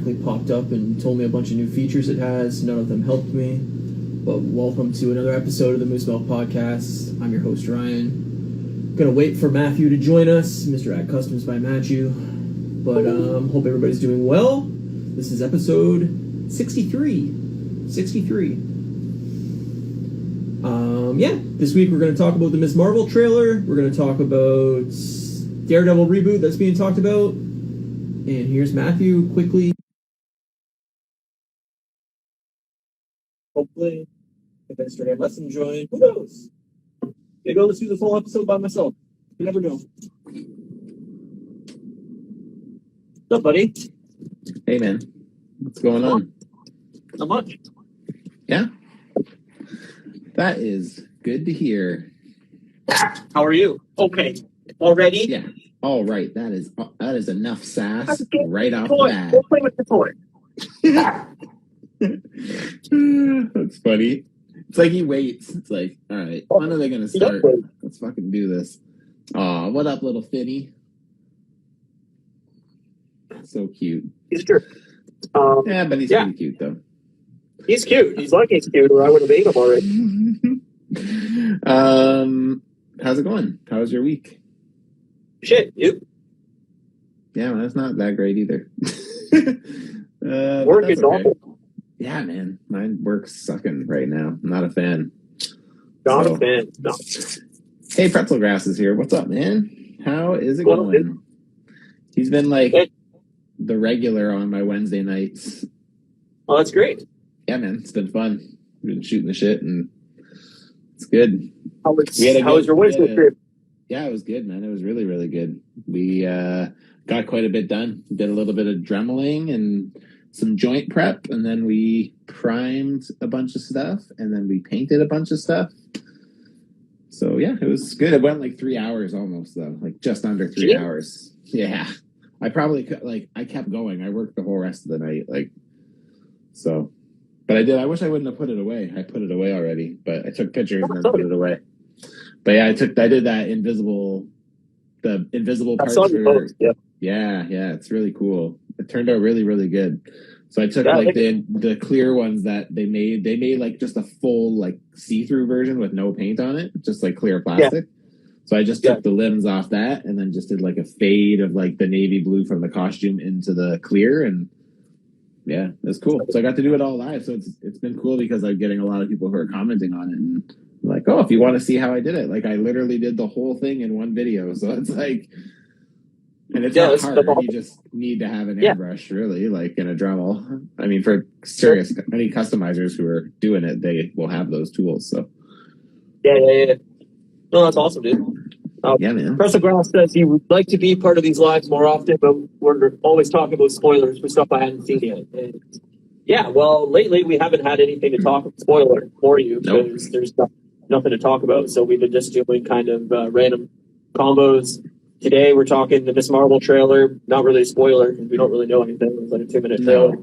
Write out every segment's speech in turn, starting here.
automatically popped up and told me a bunch of new features it has. None of them helped me. But welcome to another episode of the Moose Milk Podcast. I'm your host, Ryan. Gonna wait for Matthew to join us, Mr. at Customs by Matthew. But hope everybody's doing well. This is episode 63. 63. This week we're going to talk about the Ms. Marvel trailer. We're going to talk about Daredevil Reboot that's being talked about. And here's Matthew quickly. Hopefully, if Instagram lets him join, who knows? Maybe I'll listen to the full episode by myself. You never know. What's up, buddy? Hey, man. What's going on? Not much. Yeah? That is good to hear. How are you? Okay. Already? Yeah. All right. That is enough sass right off the bat. We'll play with the toy. That's funny. It's like he waits. It's like, all right, when are they going to start? Let's fucking do this. Aw, what up, little Finny? So cute. He's true. Yeah, but he's pretty cute, though. He's cute. He's like he's cute, or I would have ate him already. How's it going? How was your week? Shit, you? Yeah, well, that's not that great either. Work is awful. Yeah, man. My work's sucking right now. I'm not a fan. Not a fan. No. Hey, Pretzel Grass is here. What's up, man? How is it going? He's been like the regular on my Wednesday nights. Oh, that's great. Yeah, man. It's been fun. We've been shooting the shit, and it's good. How was your Wednesday trip? Yeah, it was good, man. It was really, really good. We got quite a bit done. Did a little bit of dremeling and some joint prep, and then we primed a bunch of stuff, and then we painted a bunch of stuff. So, yeah, it was good. It went like 3 hours almost, though. Like, just under 3 hours. Yeah. I probably, I kept going. I worked the whole rest of the night, so... But I wish I wouldn't have put it away. I put it away already, but I took pictures and then put it away. But yeah, I did that invisible parts. Yeah, it's really cool. It turned out really, really good. So I took the clear ones that they made like just a full like see-through version with no paint on it, just like clear plastic. Yeah. So I just took the limbs off that and then just did like a fade of like the navy blue from the costume into the clear, and yeah, it's cool. So I got to do it all live. So it's been cool because I'm getting a lot of people who are commenting on it and like, oh, if you want to see how I did it, like I literally did the whole thing in one video. So it's like, and it's not hard. You just need to have an airbrush, really, like in a Dremel. I mean, for serious, any customizers who are doing it, they will have those tools. So yeah. No, that's awesome, dude. Yeah, man. Professor Grass says he would like to be part of these lives more often, but we're always talking about spoilers for stuff I hadn't seen yet. And yeah, well, lately we haven't had anything to talk spoiler for you because there's nothing to talk about. So we've been just doing kind of random combos. Today we're talking the Ms. Marvel trailer. Not really a spoiler because we don't really know anything. It was like a 2-minute trailer.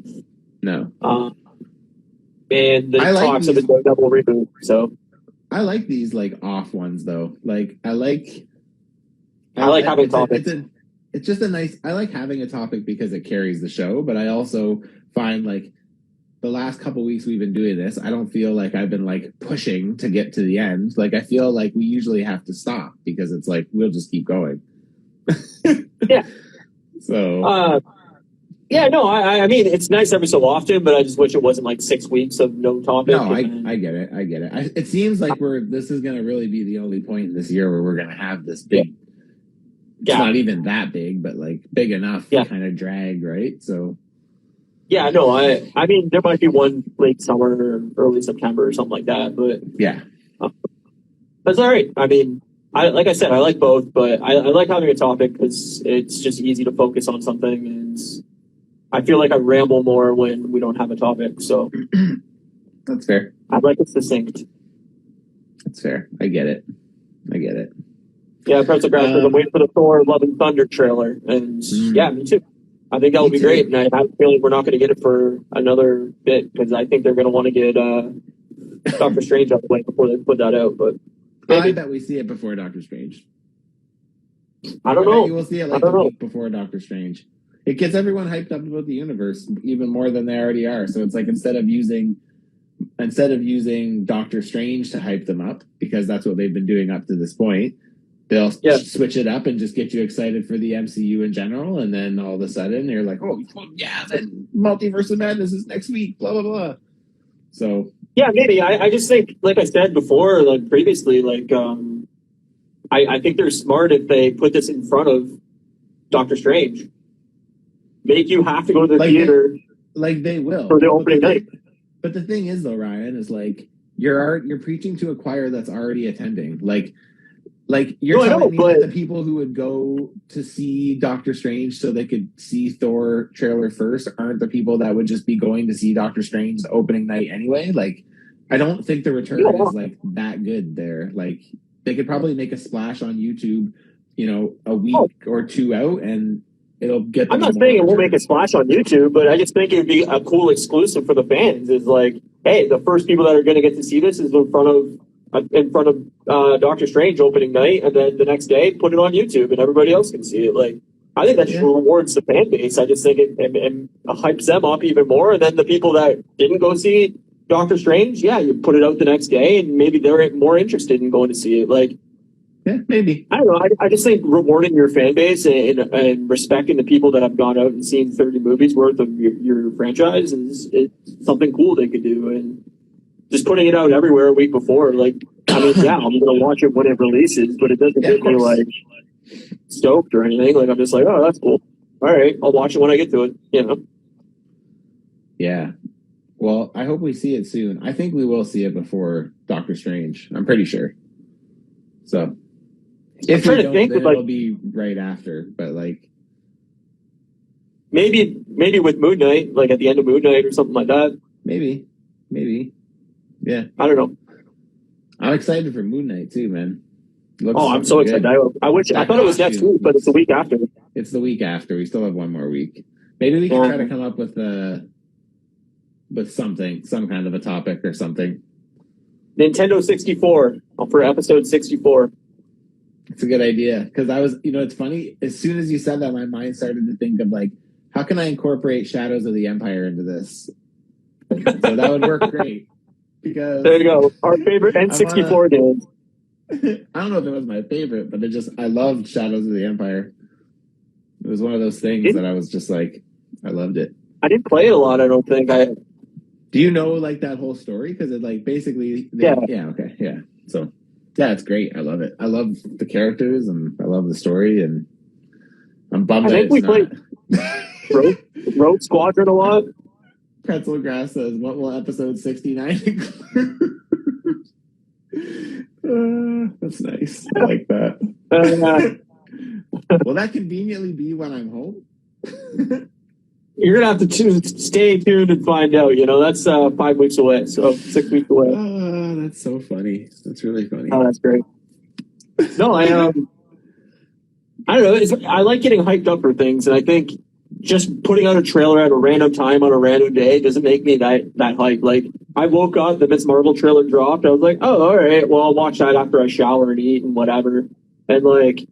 No. And the talks of the Daredevil Reboot. So I like these like off ones though. Like I like having topics. It's just a nice. I like having a topic because it carries the show. But I also find like the last couple weeks we've been doing this, I don't feel like I've been like pushing to get to the end. Like I feel like we usually have to stop because it's like we'll just keep going. Yeah. So. Yeah, no, I mean, it's nice every so often, but I just wish it wasn't like 6 weeks of no topic. No, I get it. It seems like this is going to really be the only point in this year where we're going to have this big, it's not even that big, but like big enough to kind of drag, right? So. Yeah, no, I mean, there might be one late summer or early September or something like that, but. Yeah. That's all right. I mean, like I said, I like both, but I like having a topic because it's just easy to focus on something, and I feel like I ramble more when we don't have a topic, so. That's fair. I like it succinct. That's fair. I get it. Yeah, Pretzel Grass says I'm waiting for the Thor Love and Thunder trailer, and yeah, me too. I think that would be great, and I have a feeling we're not going to get it for another bit because I think they're going to want to get Doctor Strange out the way before they put that out. But maybe. I bet we see it before Doctor Strange. I don't know. You will see it like a week before Doctor Strange. it gets everyone hyped up about the universe even more than they already are. So it's like instead of using Doctor Strange to hype them up, because that's what they've been doing up to this point, they'll switch it up and just get you excited for the MCU in general, and then all of a sudden you're like, oh yeah, then Multiverse of Madness is next week, blah blah blah. So yeah, maybe. I just think, like I said before, like previously, like I think they're smart if they put this in front of Doctor Strange. Make you have to go to the theater. They will for the opening night. But the thing is, though, Ryan, is like you're preaching to a choir that's already attending. Like you're telling me that the people who would go to see Doctor Strange so they could see Thor trailer first aren't the people that would just be going to see Doctor Strange opening night anyway. Like, I don't think the return is like that good there. Like, they could probably make a splash on YouTube, a week or two out, and it'll get. I'm not saying it won't make a splash on YouTube, but I just think it'd be a cool exclusive for the fans. Is like, hey, the first people that are going to get to see this is in front of Doctor Strange opening night, and then the next day put it on YouTube and everybody else can see it. Like, I think that just rewards the fan base. I just think it hypes them up even more, and then the people that didn't go see Doctor Strange, you put it out the next day, and maybe they're more interested in going to see it. Like, yeah, maybe. I don't know. I just think rewarding your fan base and respecting the people that have gone out and seen 30 movies worth of your franchise is something cool they could do. And just putting it out everywhere a week before, like, I mean, I'm going to watch it when it releases, but it doesn't get me, like, stoked or anything. Like, I'm just like, oh, that's cool. All right, I'll watch it when I get to it, Yeah. Well, I hope we see it soon. I think we will see it before Doctor Strange. I'm pretty sure. So, if we don't, then it'll be right after. But, like, maybe with Moon Knight, like at the end of Moon Knight or something like that. Maybe. Yeah. I don't know. I'm excited for Moon Knight too, man. I'm so excited. I thought it was next week, but it's the week after. It's the week after. We still have one more week. Maybe we can try to come up with something, some kind of a topic or something. Nintendo 64 for episode 64. It's a good idea, because I was, it's funny. As soon as you said that, my mind started to think of like, how can I incorporate Shadows of the Empire into this? So that would work great. Because there you go, our favorite N64 game. I don't know if it was my favorite, but I loved Shadows of the Empire. It was one of those things that I was just like, I loved it. I didn't play it a lot. I don't think Do you know like that whole story? Because it like basically, So it's great. I love it. I love the characters and I love the story, and I'm bummed. I think we played Rogue Squadron a lot. Pretzel Grass says, "What will episode 69 include?" That's nice. I like that. Will that conveniently be when I'm home? You're gonna have to stay tuned and find out. That's 5 weeks away, so 6 weeks away. That's so funny. That's really funny. Oh, that's great. No, I don't know. I like getting hyped up for things, and I think just putting out a trailer at a random time on a random day doesn't make me that hyped. Like, I woke up, the Miss Marvel trailer dropped. I was like, oh, all right, well, I'll watch that after I shower and eat and whatever. And like,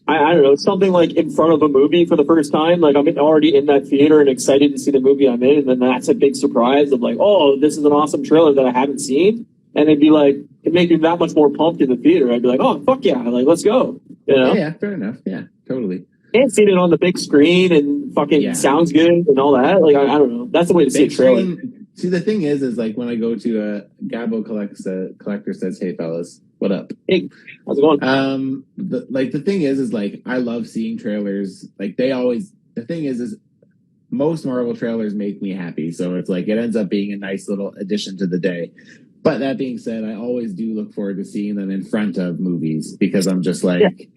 I don't know, something like in front of a movie for the first time. Like, I'm already in that theater and excited to see the movie I'm in, and then that's a big surprise of like, oh, this is an awesome trailer that I haven't seen. And it'd be like, it'd make me that much more pumped in the theater. I'd be like, oh, fuck yeah, like, let's go. Yeah, fair enough. Yeah, totally. And seeing it on the big screen and fucking sounds good and all that. Like, I don't know. That's the way to see a trailer. See, the thing is like when I go to a Gabo Collector says, "Hey fellas, what up?" Hey, how's it going? The thing is like I love seeing trailers. Like the thing is most Marvel trailers make me happy. So it's like it ends up being a nice little addition to the day. But that being said, I always do look forward to seeing them in front of movies, because I'm just like,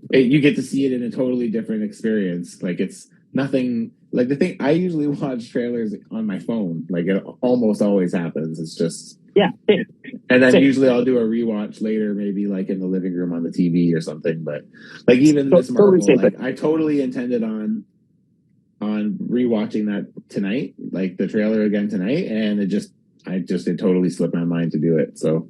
you get to see it in a totally different experience. Like, it's nothing like the thing. I usually watch trailers on my phone. Like, it almost always happens. It's just, and then usually I'll do a rewatch later, maybe like in the living room on the TV or something. But like, even this Marvel, like, I totally intended on rewatching that tonight, like the trailer again tonight, and it totally slipped my mind to do it. So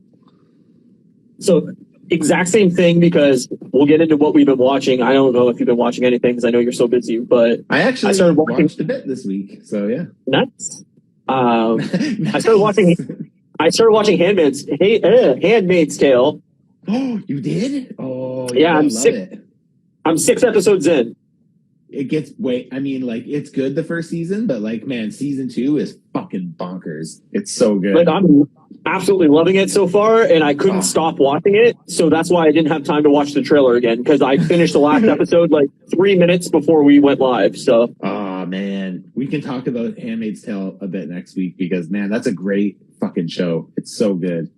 exact same thing because we'll get into what we've been watching. I don't know if you've been watching anything because I know you're so busy, but I actually started watched a bit this week, so yeah. Nuts. Nice. I started watching Handmaid's Tale. Oh, you did? Oh, Yeah, I love it. I'm 6 episodes in. It gets it's good the first season, but like, man, season 2 is fucking bonkers. It's so good. Like, I'm absolutely loving it so far, and I couldn't stop watching it, so that's why I didn't have time to watch the trailer again, because I finished the last episode like 3 minutes before we went live. So, oh man, we can talk about Handmaid's Tale a bit next week because, man, that's a great fucking show. It's so good.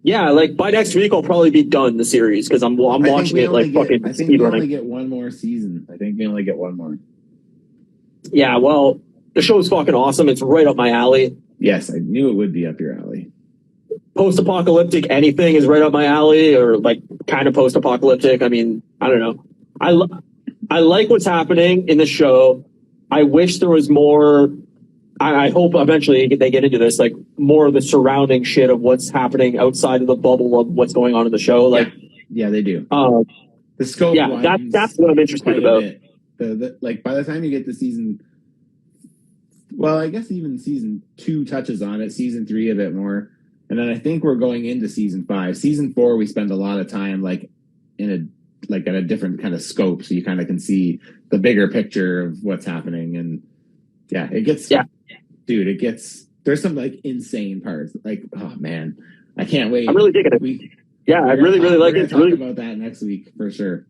Yeah, like by next week I'll probably be done the series because I'm watching it like fucking. I think we only get one more season. I think we only get one more. Yeah, well, the show's fucking awesome. It's right up my alley. Yes, I knew it would be up your alley. Post-apocalyptic anything is right up my alley, or like kind of post-apocalyptic. I mean, I don't know. I like what's happening in the show. I wish there was more. I hope eventually they get into this, like more of the surrounding shit of what's happening outside of the bubble of what's going on in the show. Like, yeah they do. The scope. Yeah, that's what I'm interested about. Like by the time you get to season, well, I guess even season 2 touches on it. Season 3 a bit more, and then I think we're going into season 5. Season 4 we spend a lot of time like in at a different kind of scope, so you kind of can see the bigger picture of what's happening. And yeah, it gets. Yeah. Dude, there's some like insane parts. Like, oh man, I can't wait. I'm really digging it. I really like it. We're gonna talk about that next week for sure.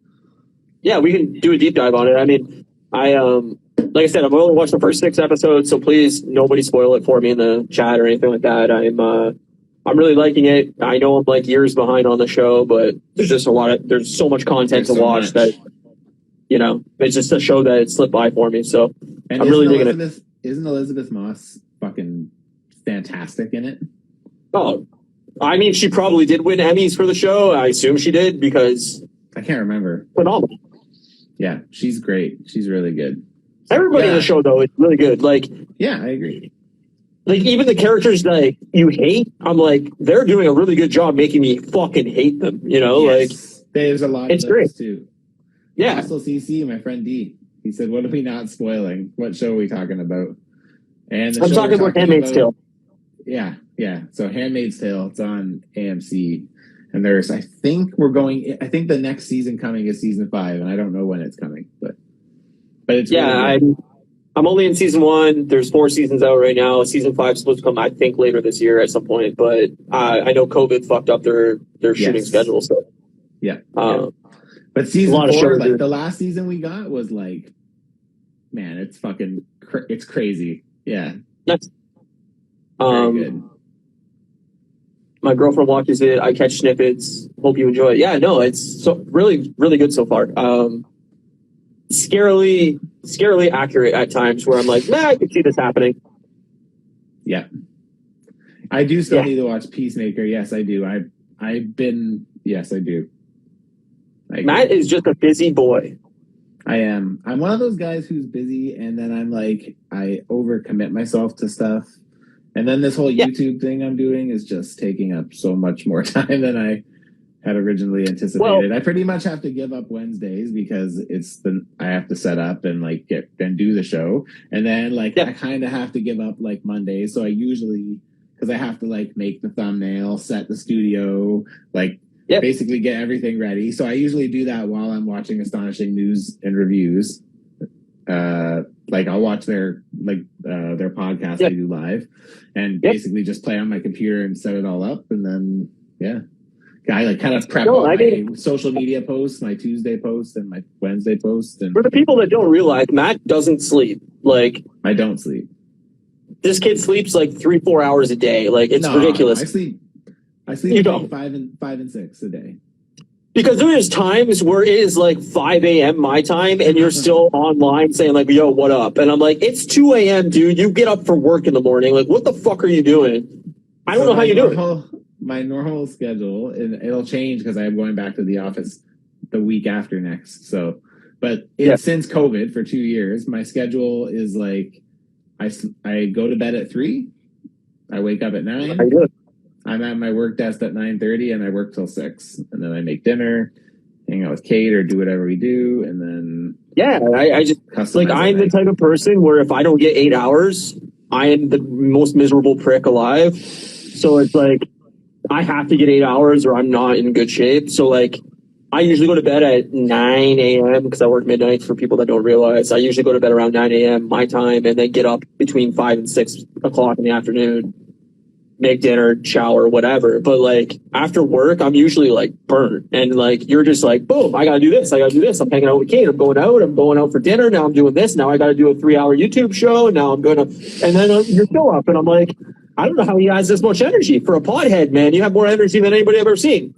Yeah, we can do a deep dive on it. I mean, like I said, I've only watched the first 6 episodes, so please nobody spoil it for me in the chat or anything like that. I'm really liking it. I know I'm like years behind on the show, but there's just there's so much content to watch that, you know, it's just a show that it slipped by for me. So and I'm really digging it. Isn't Elizabeth Moss fucking fantastic in it? Oh, I mean, she probably did win Emmys for the show. I assume she did because I can't remember. Phenomenal. Yeah, she's great. She's really good. Everybody in the show though is really good. Like, yeah, I agree. Like even the characters that you hate, I'm like, they're doing a really good job making me fucking hate them. You know, like there's a lot. It's of those great too. Yeah. Also, CC, my friend D. He said, "What are we not spoiling? What show are we talking about?" And I'm talking about Handmaid's Tale. Yeah. So Handmaid's Tale. It's on AMC, and I think the next season coming is season 5, and I don't know when it's coming, but it's really I'm only in season 1. There's 4 seasons out right now. Season 5 is supposed to come, I think, later this year at some point. But I know COVID fucked up their shooting schedule. So But season 4, like the last season we got was like, man, it's fucking it's crazy. Yeah. That's very good. My girlfriend watches it. I catch snippets. Hope you enjoy it. Yeah, no, it's so really, really good so far. Scarily accurate at times where I'm like, I could see this happening. Yeah. I do still need to watch Peacemaker. Yes, I do. Yes, I do. Matt is just a busy boy. I am. I'm one of those guys who's busy, and then I'm like, I overcommit myself to stuff. And then this whole YouTube thing I'm doing is just taking up so much more time than I had originally anticipated. I pretty much have to give up Wednesdays because I have to set up and like do the show. And then I kind of have to give up like Mondays. So I usually, because I have to like make the thumbnail, set the studio, basically get everything ready. So I usually do that while I'm watching Astonishing News and Reviews. I'll watch their podcast they do live, and basically just play on my computer and set it all up, and then I kind of prep all my social media posts, my Tuesday posts and my Wednesday posts. And for the people that don't realize, Matt doesn't sleep. I don't sleep. This kid sleeps 3-4 hours a day. It's ridiculous. I sleep between 5 and 6 a day. Because there's times where it is 5 a.m. my time, and you're still online saying yo, what up? And I'm like, it's 2 a.m., dude. You get up for work in the morning. What the fuck are you doing? I don't know how you do it. My normal schedule, and it'll change because I'm going back to the office the week after next. So, but since COVID for 2 years, my schedule is I go to bed at 3. I wake up at 9. I'm at my work desk at 9:30 and I work till 6, and then I make dinner, hang out with Kate, or do whatever we do, and then I just like I'm the type of person where if I don't get 8 hours, I am the most miserable prick alive. So it's like I have to get 8 hours or I'm not in good shape. So like I usually go to bed at 9 a.m. because I work midnights for people that don't realize. I usually go to bed around 9 a.m. my time and then get up between 5 and 6 o'clock in the afternoon, make dinner, shower, whatever. But like after work, I'm usually like burnt. And like you're just like, boom, I gotta do this, I gotta do this. I'm hanging out with Kate, I'm going out for dinner. Now I'm doing this. Now I gotta do a 3-hour YouTube show. Now I'm gonna, and then you're still up. And I'm like, I don't know how he has this much energy. For a podhead, man, you have more energy than anybody I've ever seen.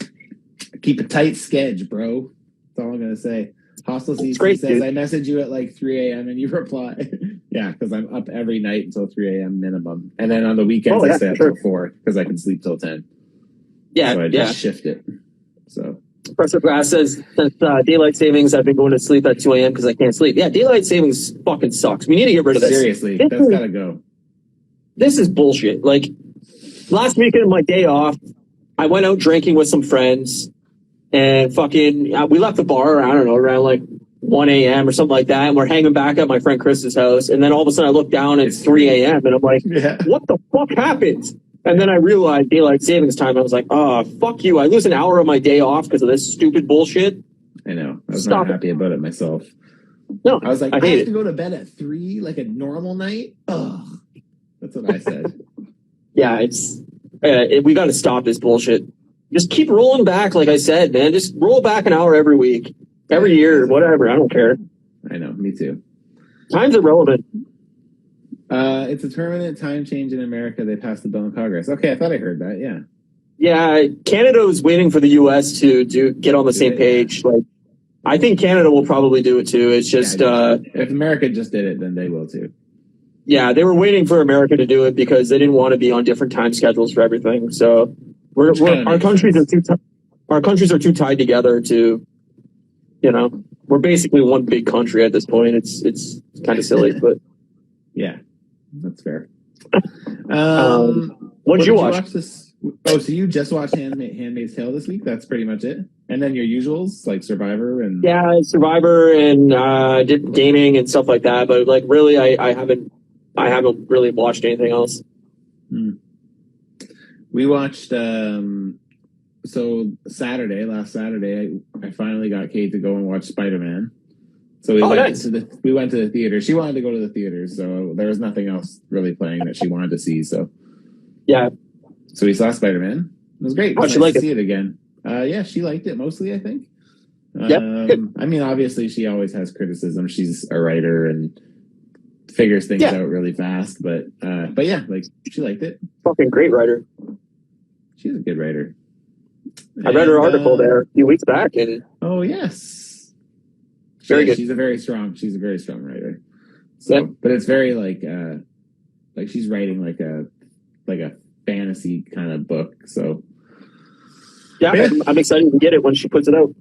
Keep a tight schedule, bro. That's all I'm gonna say. Hostile CC says, dude. I message you at like 3 a.m. and you reply. Yeah, because I'm up every night until 3 a.m. minimum. And then on the weekends, I stay up till 4 because I can sleep till 10. Yeah, so I just shift it. So Professor Grass says, since daylight savings, I've been going to sleep at 2 a.m. because I can't sleep. Yeah, daylight savings fucking sucks. We need to get rid of this. Seriously, that's got to go. This is bullshit. Like, last weekend, my day off, I went out drinking with some friends. And fucking, we left the bar, I don't know, around like 1 a.m. or something like that. And we're hanging back at my friend Chris's house. And then all of a sudden I look down and it's 3 a.m. And I'm like, what the fuck happened? And then I realized daylight savings time. I was like, oh, fuck you. I lose an hour of my day off because of this stupid bullshit. I know. I was not happy about it myself. No, I was like, I have to go to bed at 3 like a normal night? Ugh. That's what I said. Yeah, we got to stop this bullshit. Just keep rolling back, like I said, man. Just roll back an hour every week, every year, whatever. I don't care. I know, me too. Time's irrelevant. It's a permanent time change in America. They passed the bill in Congress. Okay, I thought I heard that. Yeah. Yeah, Canada was waiting for the U.S. to get on the same page. Like, I think Canada will probably do it too. It's just if America just did it, then they will too. Yeah, they were waiting for America to do it because they didn't want to be on different time schedules for everything. So our countries are too tied together to, we're basically one big country at this point. It's kind of silly, but yeah, that's fair. What did you watch? Oh, so you just watched Handmaid's Tale this week? That's pretty much it. And then your usuals like Survivor and Survivor and did gaming and stuff like that. But like really, I haven't really watched anything else. We watched last Saturday I finally got Kate to go and watch Spider-Man. So we went to the theater. She wanted to go to the theater, so there was nothing else really playing that she wanted to see. So so we saw Spider-Man. It was great. It was nice to see it again. Yeah, she liked it mostly, I think. I mean, obviously she always has criticism. She's a writer and figures things out really fast, but yeah, like she liked it. Fucking great writer. She's a good writer. I read her article there a few weeks back, and oh yes, very good. She's a very strong writer. So, but it's very like she's writing like a fantasy kind of book. So yeah, I'm excited to get it when she puts it out.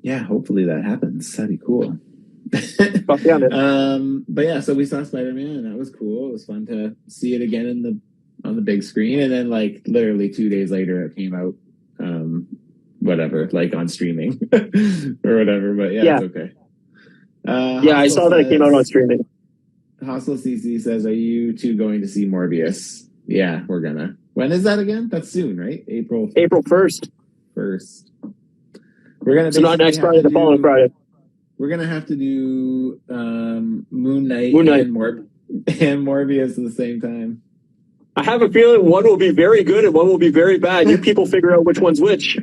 Yeah, hopefully that happens. That'd be cool. Fuck yeah, man. But yeah, so we saw Spider-Man and that was cool. It was fun to see it again on the big screen, and then like literally 2 days later it came out whatever, like on streaming or whatever, but yeah, it's okay. I saw that it came out on streaming. Hostile CC says, are you two going to see Morbius? Yeah, we're gonna. When is that again? That's soon, right? April 1st. We're gonna. So not next Friday, the following Friday. We're gonna have to do Moon Knight and Morbius at the same time. I have a feeling one will be very good and one will be very bad. You people figure out which one's which.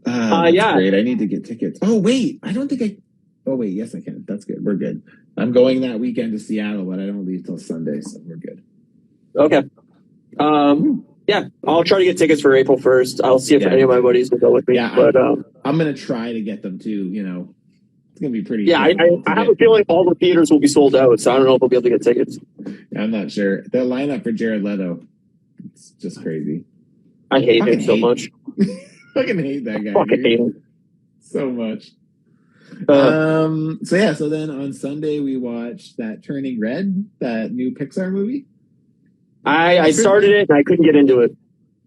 Yeah. Great. I need to get tickets. Oh wait, yes I can. That's good. We're good. I'm going that weekend to Seattle, but I don't leave till Sunday, so we're good. Okay. Yeah, I'll try to get tickets for April 1st. I'll see if any of my buddies will go with me. Yeah, but I'm gonna try to get them too. It's gonna be pretty. Yeah, I have a feeling all the theaters will be sold out, so I don't know if we'll be able to get tickets. I'm not sure. The lineup for Jared Leto, it's just crazy. I hate him so much. Fucking hate that guy. Fucking hate him so much. So then on Sunday we watched that Turning Red, that new Pixar movie. I started it and I couldn't get into it.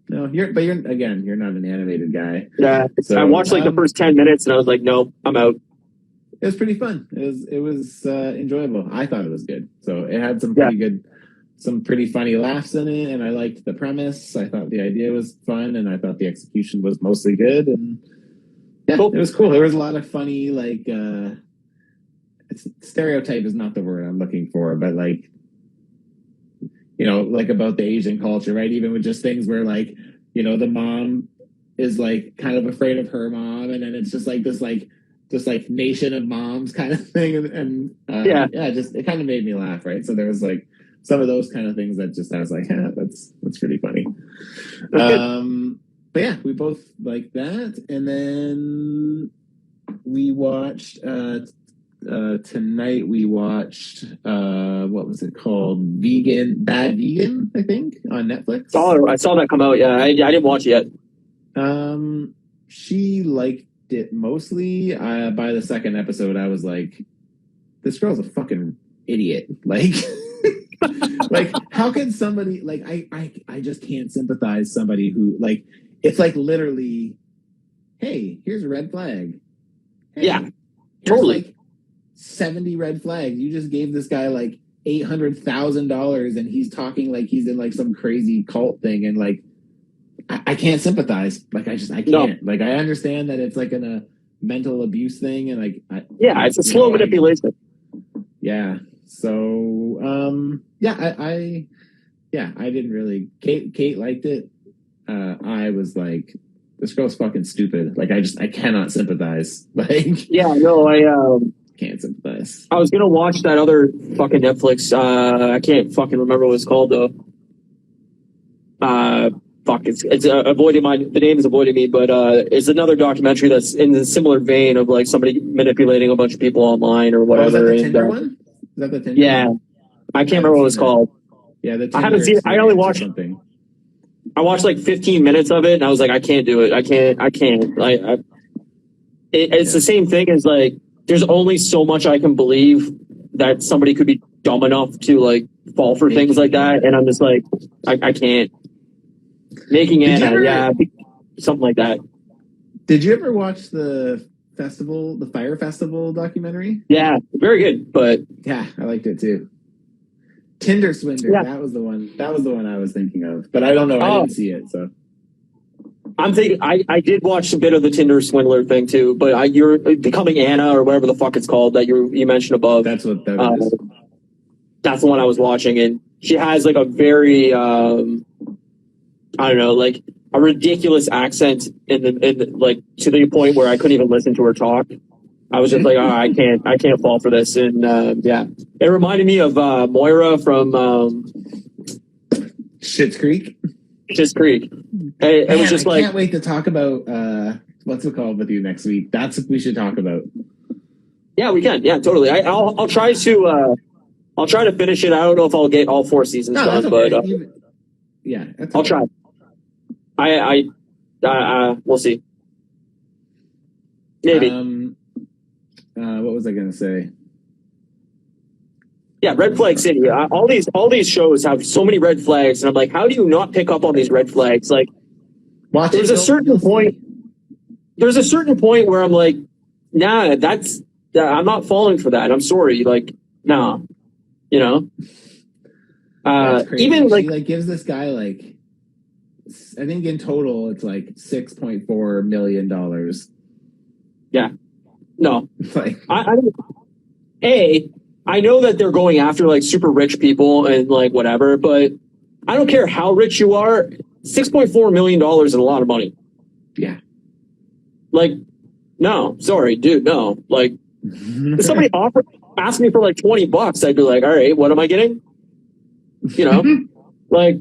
No, you're not an animated guy. Yeah, So, I watched like the first 10 minutes and I was like, no, I'm out. It was pretty fun. It was enjoyable. I thought it was good. So it had some pretty funny laughs in it, and I liked the premise. I thought the idea was fun, and I thought the execution was mostly good. And yeah, cool. It was cool. There was a lot of funny, like, stereotype is not the word I'm looking for, but like, you know, like about the Asian culture, right? Even with just things where, like, you know, the mom is like kind of afraid of her mom, and then it's just like this nation of moms kind of thing, and just it kind of made me laugh, right? So there was like some of those kind of things that just I was like, that's pretty funny. But yeah, we both like that, and then we watched tonight. We watched what was it called? Bad Vegan, I think, on Netflix. Oh, I saw that come out. Yeah, I didn't watch it yet. She liked it mostly. By the second episode, I was like, this girl's a fucking idiot. Like, like, how can somebody, like, I just can't sympathize somebody who, like, it's like literally, hey, here's a red flag. Hey, yeah, totally. Like 70 red flags. You just gave this guy like $800,000 and he's talking like he's in like some crazy cult thing, and like, I can't sympathize. Like, I can't. No. Like, I understand that it's like a mental abuse thing, and like, it's a slow manipulation. Yeah. So, I didn't really. Kate liked it. I was like, this girl's fucking stupid. Like, I cannot sympathize. Like, yeah, no, I can't sympathize. I was gonna watch that other fucking Netflix. I can't fucking remember what it's called though. It's avoiding the name is avoiding me, but it's another documentary that's in a similar vein of like somebody manipulating a bunch of people online or whatever. Is that the Tinder one? Is that the Tinder? Yeah, one? I can't remember what it's called. Yeah, the Tinder I haven't seen it. I only watched something. I watched like 15 minutes of it, and I was like, I can't do it. I can't. It's the same thing as like, there's only so much I can believe that somebody could be dumb enough to like fall for things like that, and I'm just like, I can't. Making Anna, something like that. Did you ever watch the Fire Festival documentary? Yeah, very good. But yeah, I liked it too. Tinder Swindler, that was the one. That was the one I was thinking of, but I don't know. I didn't see it, so. I'm thinking I did watch a bit of the Tinder Swindler thing too, but you're Becoming Anna or whatever the fuck it's called that you mentioned above. That's what that is. That's the one I was watching, and she has like a very I don't know, like a ridiculous accent in like to the point where I couldn't even listen to her talk. I was just like, I can't fall for this. And it reminded me of Moira from Schitt's Creek. Schitt's Creek. It was just I can't wait to talk about what's it called with you next week. That's what we should talk about. Yeah, we can. Yeah, totally. I'll try to finish it. I don't know if I'll get all 4 seasons done, okay. But I'll try. We'll see. Maybe. What was I going to say? Yeah, Red Flag City. All these shows have so many red flags, and I'm like, how do you not pick up on these red flags? Like, there's a certain point where I'm like, nah, I'm not falling for that. I'm sorry. Like, nah, you know. Even she like gives this guy like, I think in total it's like $6.4 million. Yeah. No. Like, I know that they're going after like super rich people and like whatever, but I don't care how rich you are. $6.4 million is a lot of money. Yeah. Like, no, sorry, dude, no. Like, if somebody asked me for like $20, I'd be like, all right, what am I getting? You know, like,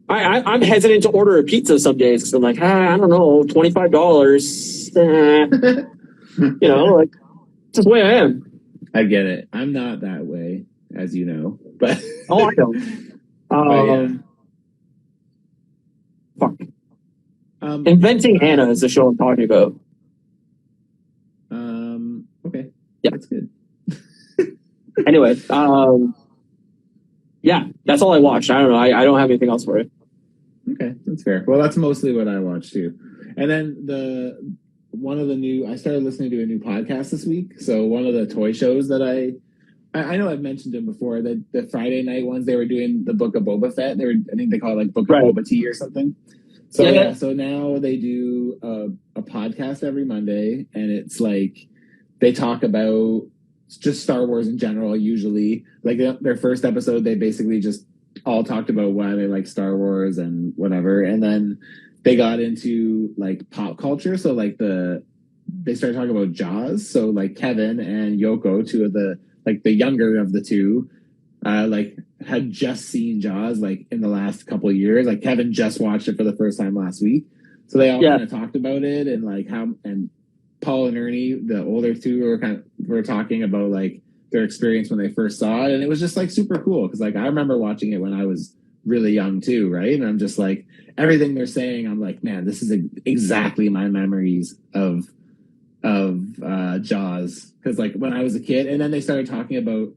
I'm hesitant to order a pizza some days because I'm like, I don't know, $25. You know, like, it's just the way I am. I get it. I'm not that way, as you know. But I don't. Fuck. Inventing Anna is the show I'm talking about. Okay. Yeah, that's good. Anyway, Yeah, that's all I watched. I don't know. I don't have anything else for it. Okay, that's fair. Well, that's mostly what I watched too. And then I started listening to a new podcast this week. So one of the toy shows that I know I've mentioned them before. The Friday night ones, they were doing the Book of Boba Fett. I think they call it like Book of Right. Boba Tea or something. So yeah, so now they do a podcast every Monday, and it's like they talk about just Star Wars in general. Usually, like their first episode, they basically just all talked about why they like Star Wars and whatever, and then they got into like pop culture. So like they started talking about Jaws. So like Kevin and Yoko, two of the younger of the two, like had just seen Jaws like in the last couple of years. Like Kevin just watched it for the first time last week. So they all kind of talked about it and like how, and Paul and Ernie, the older two, were talking about like their experience when they first saw it. And it was just like super cool. Cause like I remember watching it when I was really young too, right? And I'm just like, everything they're saying, I'm like, man, this is exactly my memories of Jaws. Cause like when I was a kid, and then they started talking about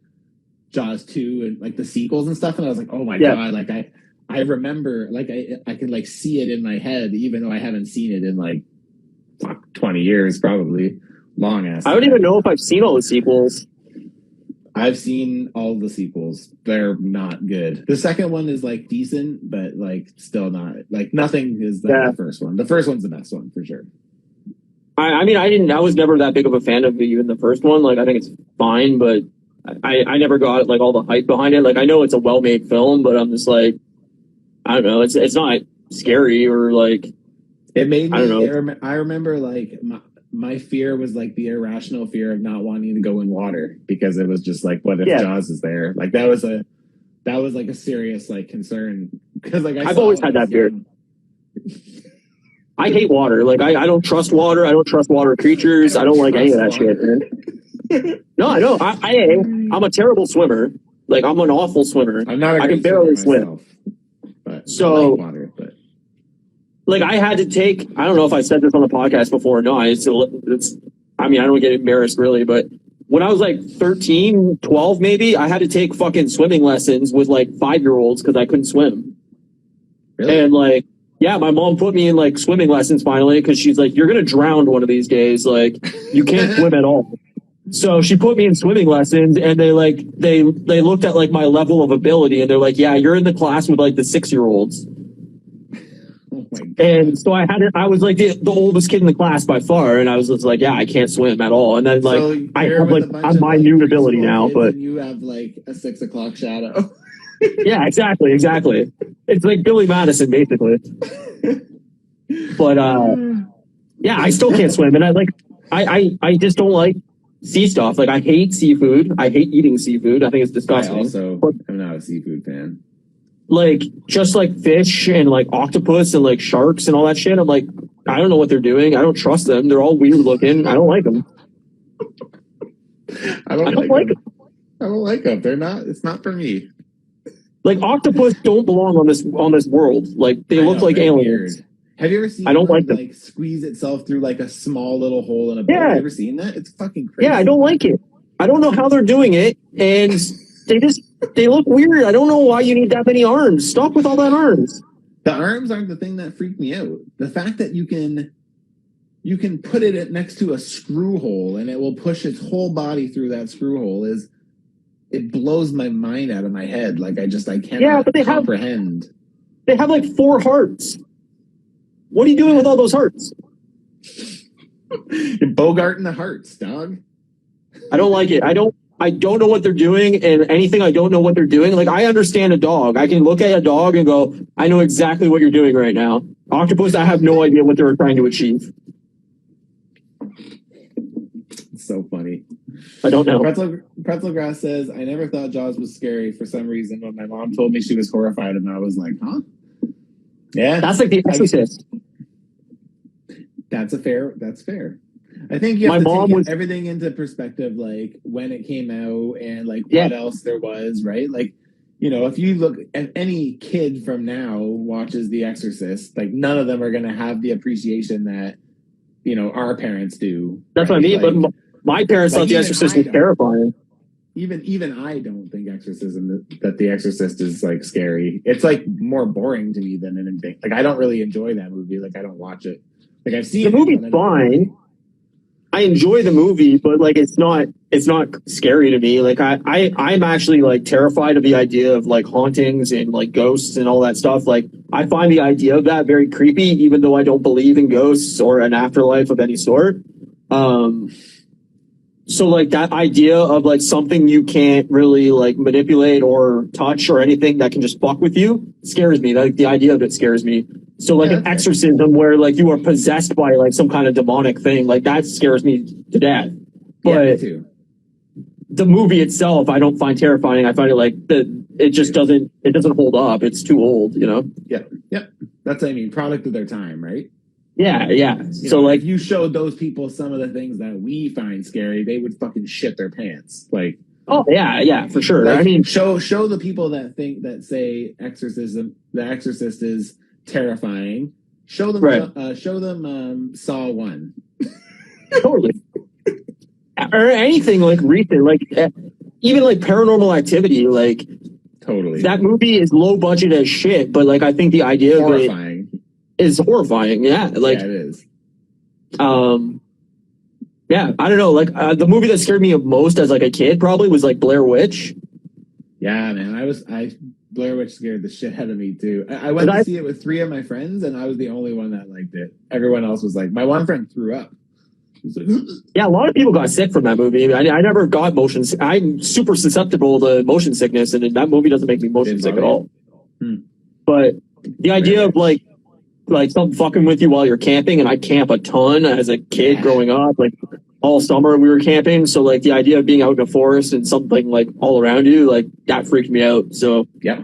Jaws 2 and like the sequels and stuff, and I was like, oh my god, like I remember, like I could like see it in my head, even though I haven't seen it in like 20 years, probably long ass. I don't even know if I've seen all the sequels. I've seen all the sequels. They're not good. The second one is like decent, but like still not like nothing is like the first one. The first one's the best one for sure. I mean, I was never that big of a fan of even the first one. Like, I think it's fine, but I never got like all the hype behind it. Like, I know it's a well-made film, but I'm just like, I don't know. It's not scary or like. It made me. I don't know. I remember like my fear was like the irrational fear of not wanting to go in water because it was just like, what if Jaws is there? Like that was like a serious like concern because like I've always had that fear. I hate water. Like I don't trust water. I don't trust water creatures. I don't like any of that shit, man. No, I know. I'm a terrible swimmer. Like I'm an awful swimmer. I'm not. I can barely swim. But so, I like water, but like I had to take. I don't know if I said this on the podcast before or not. I mean, I don't get embarrassed really, but when I was like 13, 12 maybe, I had to take fucking swimming lessons with like 5-year-olds because I couldn't swim. Really? And like. Yeah, my mom put me in like swimming lessons finally because she's like, you're going to drown one of these days. Like, you can't swim at all. So she put me in swimming lessons and they looked at like my level of ability and they're like, yeah, you're in the class with like the 6-year-olds. Oh my God. And so I was like the oldest kid in the class by far. And I was just like, yeah, I can't swim at all. And then like, so I have like a minute ability now, but you have like a 6 o'clock shadow. Yeah, exactly. It's like Billy Madison, basically. But yeah, I still can't swim, and I just don't like sea stuff. Like I hate seafood. I hate eating seafood. I think it's disgusting. I'm not a seafood fan. Like just like fish and like octopus and like sharks and all that shit. I'm like, I don't know what they're doing. I don't trust them. They're all weird looking. I don't like them. I don't like them. They're not. It's not for me. Like octopus don't belong on this world. Like they look like aliens. Weird. Have you ever seen? I don't like them. Like squeeze itself through like a small little hole in a boat. Yeah. Have you ever seen that? It's fucking crazy. Yeah, I don't like it. I don't know how they're doing it, and they look weird. I don't know why you need that many arms. Stop with all that arms. The arms aren't the thing that freaked me out. The fact that you can put it next to a screw hole and it will push its whole body through that screw hole it blows my mind out of my head. Like I cannot comprehend. They have like 4 hearts. What are you doing with all those hearts? You're bogarting the hearts, dog. I don't like it. I don't know what they're doing, and anything I don't know what they're doing. Like I understand a dog. I can look at a dog and go, I know exactly what you're doing right now. Octopus, I have no idea what they're trying to achieve. It's so funny. I don't know. Pretzelgrass says, I never thought Jaws was scary for some reason. When my mom told me she was horrified, and I was like, huh? Yeah. That's like The Exorcist. That's fair. I think you have to take everything into perspective, like when it came out and like what else there was, right? Like, you know, if you look at any kid from now watches The Exorcist, like none of them are going to have the appreciation that, you know, our parents do. That's what I mean. Like, but my parents thought The Exorcist was terrifying. even I don't think that The Exorcist is like scary. It's like more boring to me than anything. Like I don't really enjoy that movie. Like I don't watch it. Like I've seen The movie's fine. I enjoy the movie, but like it's not scary to me. Like I'm actually like terrified of the idea of like hauntings and like ghosts and all that stuff. Like I find the idea of that very creepy, even though I don't believe in ghosts or an afterlife of any sort. So like that idea of like something you can't really like manipulate or touch or anything that can just fuck with you scares me. Like the idea of it scares me. So like an exorcism where like you are possessed by like some kind of demonic thing, like that scares me to death. But me too. The movie itself, I don't find terrifying. I find it like it just doesn't hold up. It's too old, you know? Yep. That's what I mean. Product of their time, right? Yeah. So like if you showed those people some of the things that we find scary, they would fucking shit their pants. Like, oh yeah, for sure. Like, I mean, show the people that say The Exorcist is terrifying. Show them Saw 1. Totally. Or anything like recent, like even like Paranormal Activity, like totally. That movie is low budget as shit, but like I think the idea horrifying. Of it is horrifying. Yeah, like it is. Yeah, I don't know. Like the movie that scared me most as like a kid probably was like Blair Witch. Yeah, man, Blair Witch scared the shit out of me too. I went to see it with 3 of my friends, and I was the only one that liked it. Everyone else was like, my one friend threw up. Yeah, a lot of people got sick from that movie. I never got motion sick. I'm super susceptible to motion sickness, and that movie doesn't make me motion sick at all. But the idea of like something fucking with you while you're camping, and I camp a ton as a kid growing up. Like all summer we were camping, so like the idea of being out in a forest and something like all around you, like that freaked me out. So yeah,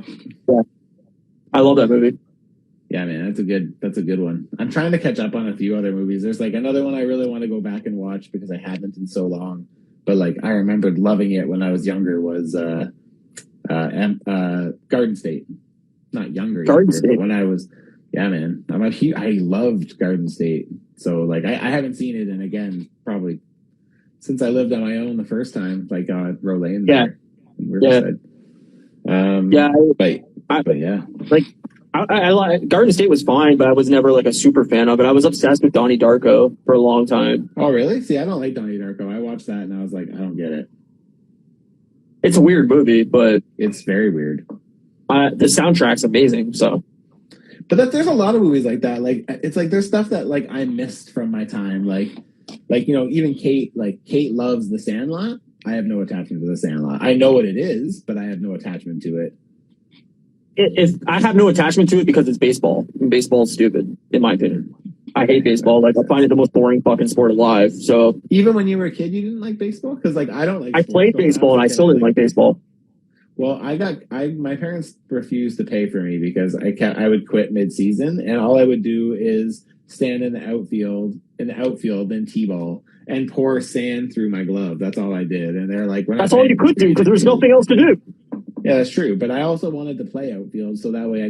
I love that movie. Yeah, man, that's a good one. I'm trying to catch up on a few other movies. There's like another one I really want to go back and watch because I haven't in so long. But like I remembered loving it when I was younger was Garden State. Not younger, State. But when I was, yeah, man, I loved Garden State. So like I haven't seen it, and again probably since I lived on my own the first time, like Rolane there in Riverside. But yeah, like. I Garden State was fine, but I was never like a super fan of it. I was obsessed with Donnie Darko for a long time. Oh, really? See, I don't like Donnie Darko. I watched that and I was like, I don't get it. It's a weird movie, but it's very weird. The soundtrack's amazing. So, but there's a lot of movies like that. Like it's like there's stuff that like I missed from my time. Like even Kate. Like Kate loves The Sandlot. I have no attachment to The Sandlot. I know what it is, but I have no attachment to it. If I have no attachment to it because it's baseball. Baseball's stupid, in my opinion. I hate baseball. Like I find it the most boring fucking sport alive. So even when you were a kid, you didn't like baseball? Because like I don't like. I played baseball and I still didn't like baseball. Well, my parents refused to pay for me because I would quit mid-season, and all I would do is stand in the outfield and t-ball and pour sand through my glove. That's all I did, and they're like, "That's all you could do because there's nothing else to do." Yeah, that's true. But I also wanted to play outfield, so that way I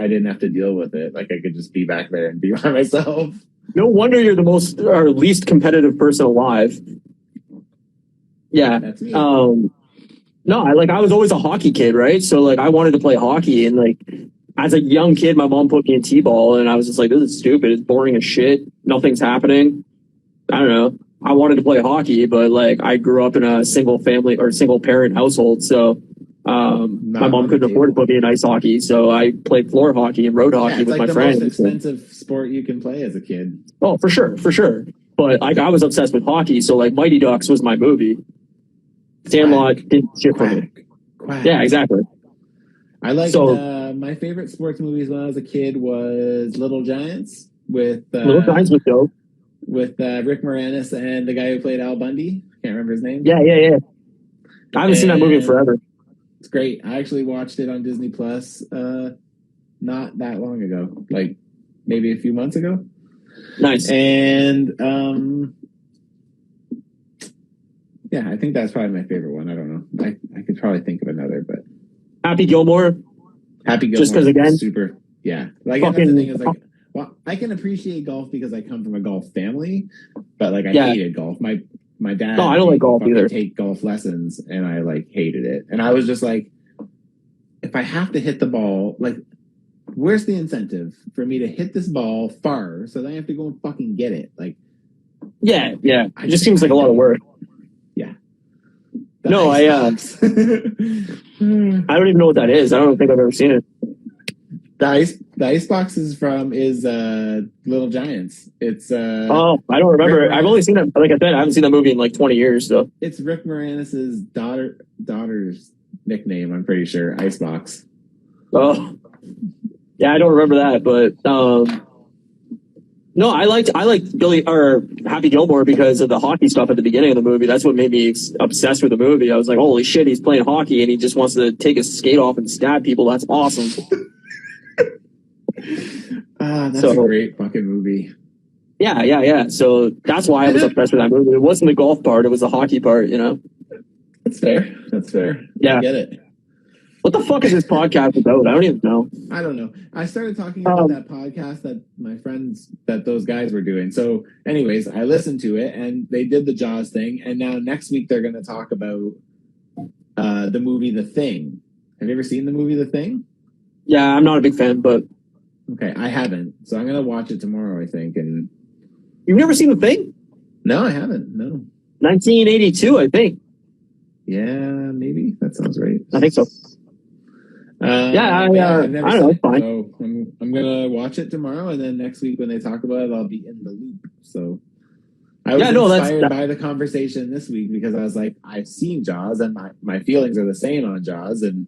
didn't have to deal with it. Like I could just be back there and be by myself. No wonder you're the most or least competitive person alive. Yeah. That's me. No, I was always a hockey kid, right? So like I wanted to play hockey, and like as a young kid, my mom put me in t-ball, and I was just like, this is stupid. It's boring as shit. Nothing's happening. I don't know. I wanted to play hockey, but like I grew up in a single parent household, so my mom couldn't afford to put me in ice hockey, so I played floor hockey and road hockey with my friends. It's the most expensive sport you can play as a kid. Oh, for sure. But like I was obsessed with hockey, so like Mighty Ducks was my movie. Sandlot did shit for me. Yeah, exactly. I liked my favorite sports movies when I was a kid was Little Giants with Little Giants was dope. With Rick Moranis and the guy who played Al Bundy. Can't remember his name. Yeah. I haven't seen that movie in forever. It's great. I actually watched it on Disney Plus not that long ago, like maybe a few months ago. Nice. And yeah, I think that's probably my favorite one. I don't know. I could probably think of another, but Happy Gilmore. Just because again, super. Yeah, like the thing is like. Well, I can appreciate golf because I come from a golf family, but like I hated golf. My my dad No, I don't like golf fucking either. take golf lessons, and I like hated it. And I was just like, if I have to hit the ball, like, where's the incentive for me to hit this ball far so that I have to go and fucking get it? Like, Yeah. It just seems like a lot of work. Yeah. No, I don't even know what that is. I don't think I've ever seen it. The icebox is Little Giants. It's I don't remember. I've only seen it. Like I said, I haven't seen that movie in like 20 years. So it's Rick Moranis's daughter's nickname. I'm pretty sure Icebox. Oh, yeah, I don't remember that, but no, I liked Happy Gilmore because of the hockey stuff at the beginning of the movie. That's what made me obsessed with the movie. I was like, holy shit, he's playing hockey and he just wants to take his skate off and stab people. That's awesome. That's a great fucking movie. Yeah. So that's why I was obsessed with that movie. It wasn't the golf part; it was the hockey part. You know. That's fair. Yeah, I get it. What the fuck is this podcast about? I don't even know. I don't know. I started talking about that podcast that my friends, that those guys were doing. So, anyways, I listened to it, and they did the Jaws thing, and now next week they're going to talk about the movie The Thing. Have you ever seen the movie The Thing? Yeah, I'm not a big fan, but okay, I haven't. So I'm going to watch it tomorrow, I think. And you've never seen The Thing? No, I haven't. No. 1982, I think. Yeah, maybe that sounds right. I think so. I don't know. It's fine. So I'm gonna watch it tomorrow, and then next week when they talk about it, I'll be in the loop. So I was inspired by the conversation this week because I was like, I've seen Jaws, and my feelings are the same on Jaws, and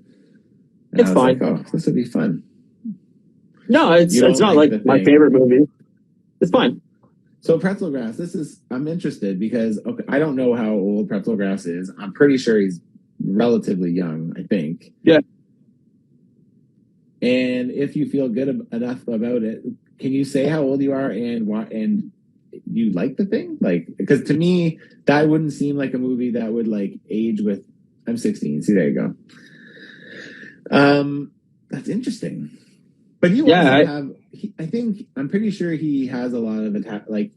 it's fine. Like, oh, this would be fun. No, it's not like my favorite movie. It's fine. So Pretzel Grass, I'm interested because I don't know how old Pretzel Grass is. I'm pretty sure he's relatively young, I think. Yeah. And if you feel good enough about it, can you say how old you are and you like The Thing? Like, because to me, that wouldn't seem like a movie that would like age with. I'm 16. See, there you go. That's interesting. But you also have. I'm pretty sure he has a lot of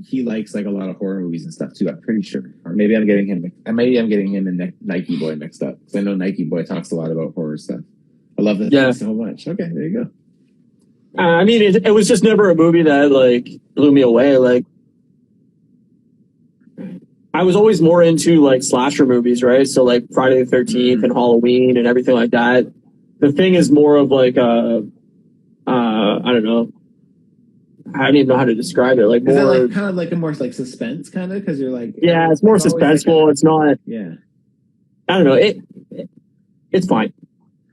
he likes like a lot of horror movies and stuff too. I'm pretty sure, or maybe I'm getting him and Nike Boy mixed up because I know Nike Boy talks a lot about horror stuff. I love that thing so much. Okay, there you go. I mean, it was just never a movie that like blew me away. Like, I was always more into like slasher movies, right? So like Friday the 13th and Halloween and everything like that. The Thing is more of like I don't know. I don't even know how to describe it. Like, is more, that like kind of like a more like suspense kind of because you're like it's more suspenseful. Like it's not. Yeah. I don't know. It's fine.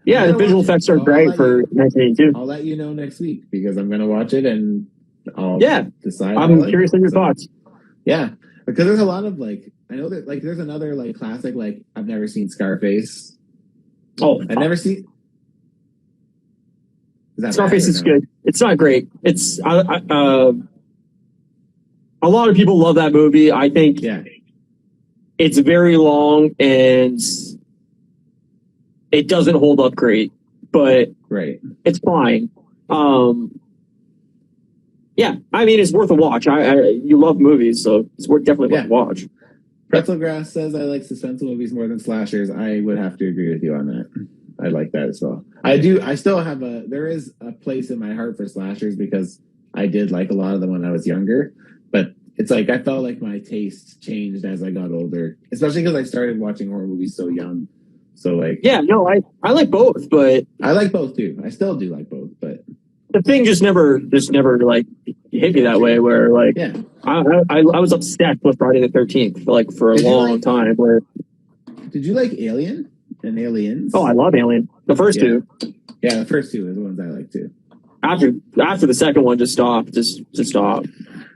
Yeah, the visual effects are great for 1982. I'll let you know next week because I'm going to watch it and I'll decide. I'm curious on your thoughts. Yeah, because there's a lot of like, I know that like there's another like classic, like I've never seen Scarface. Oh, I've never seen. Scarface is good. It's not great. It's a lot of people love that movie. I think it's very long and it doesn't hold up great, but it's fine. Yeah, I mean, it's worth a watch. You love movies, so it's definitely worth a watch. Pretzel Grass says I like suspenseful movies more than slashers. I would have to agree with you on that. I like that as well. I do. I still have there is a place in my heart for slashers because I did like a lot of them when I was younger, but it's like I felt like my taste changed as I got older, especially because I started watching horror movies so young. So like, I like both, but I like both too. I still do like both, but The Thing just never like hit me that way. Where like, I was obsessed with Friday the 13th for a long time. Where did you like Alien and Aliens? Oh, I love Alien. The first two. Yeah, the first two are the ones I like too. After the second one just stopped.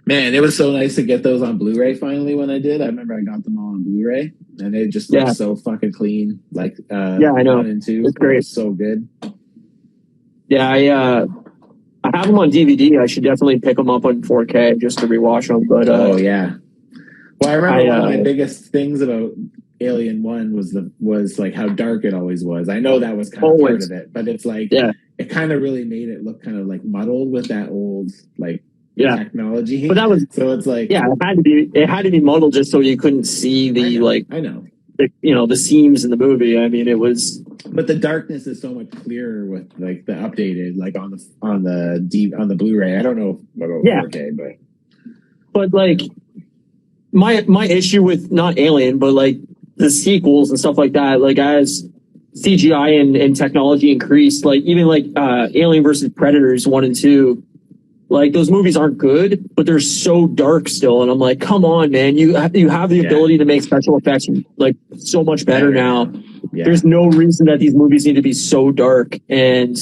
Man, it was so nice to get those on Blu-ray finally when I did. I remember I got them all on Blu-ray and they just look so fucking clean. Like I know. 1 and 2. It's great. So good. Yeah, I have them on DVD. I should definitely pick them up on 4K just to rewatch them. But well, I remember one of my biggest things about Alien 1 was like how dark it always was. I know that was kind of part of it, but it's like it kind of really made it look kind of like muddled with that old like Yeah. technology. But that was so it's like it had to be muddled just so you couldn't see the I know. the seams in the movie. I mean, it was. But the darkness is so much clearer with like the updated, like on the Blu-ray. I don't know about 4K, but like my issue with not Alien, but like the sequels and stuff like that, like as CGI and technology increased, like even like Alien versus Predators 1 and 2, like those movies aren't good, but they're so dark still. And I'm like, come on, man, you have the ability to make special effects like so much better now. Yeah. There's no reason that these movies need to be so dark. And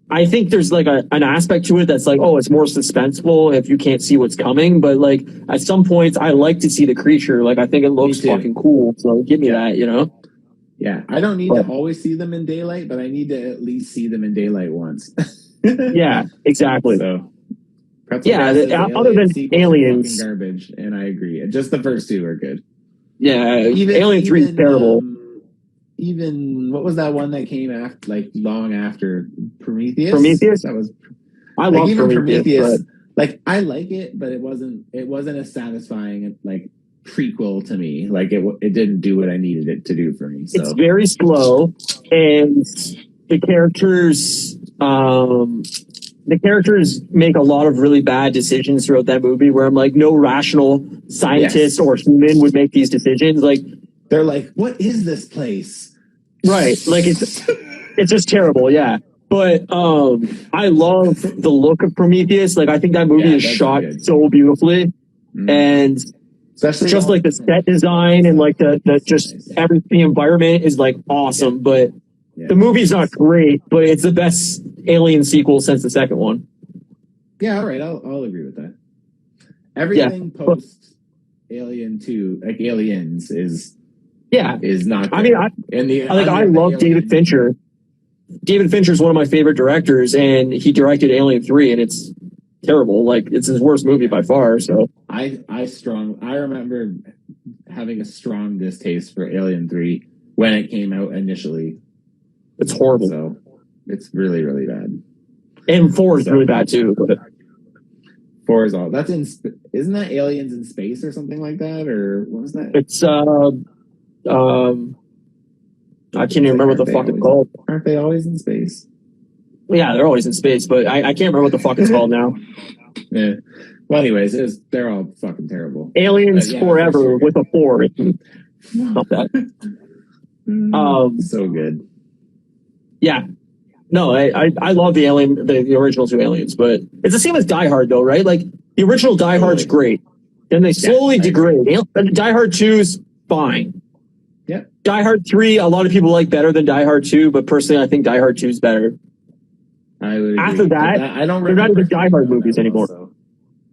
I think there's like an aspect to it that's like, oh, it's more suspenseful if you can't see what's coming. But like at some points, I like to see the creature. Like I think it looks fucking cool. So give me that, you know? Yeah, I don't need to always see them in daylight, but I need to at least see them in daylight once. Yeah, exactly. So, other than Aliens, garbage, and I agree. Just the first two are good. Yeah, Alien 3 is terrible. Even what was that one that came after, like long after Prometheus? That was. I love Prometheus. Like I like it, but it wasn't as satisfying like prequel to me. Like it didn't do what I needed it to do for me. So. It's very slow, and the characters make a lot of really bad decisions throughout that movie. Where I'm like, no rational scientist or human would make these decisions. Like they're like, what is this place? Right, like it's just terrible. Yeah. But I love the look of Prometheus. Like I think that movie is shot so beautifully, and especially just like the set design and like the the environment is like awesome. But the movie's not great, but it's the best Alien sequel since the second one. Yeah, all right, I'll agree with that. Everything post Alien 2, like Aliens, is not good. I mean, I love David Fincher. David Fincher is one of my favorite directors, and he directed Alien 3, and it's terrible. Like, it's his worst movie by far. So I remember having a strong distaste for Alien 3 when it came out initially. It's horrible. So it's really, really bad. And 4 is really bad too. But 4 is all that's in. Isn't that Aliens in Space or something like that? Or what was that? It's I can't even remember what the fuck it's called. Aren't they always in space? Yeah, they're always in space, but I can't remember what the fuck it's called now. Yeah. Well, anyways, they're all fucking terrible. Aliens Forever with a 4. Not that. So good. Yeah. No, I love the Alien, the original 2 Aliens, but it's the same as Die Hard, though, right? Like the original Die Hard's great, then they slowly degrade. Die Hard 2's fine. Yeah. Die Hard 3, a lot of people like better than Die Hard 2, but personally, I think Die Hard 2 is better. I would agree. After that, I don't they're not even Die Hard movies anymore. So.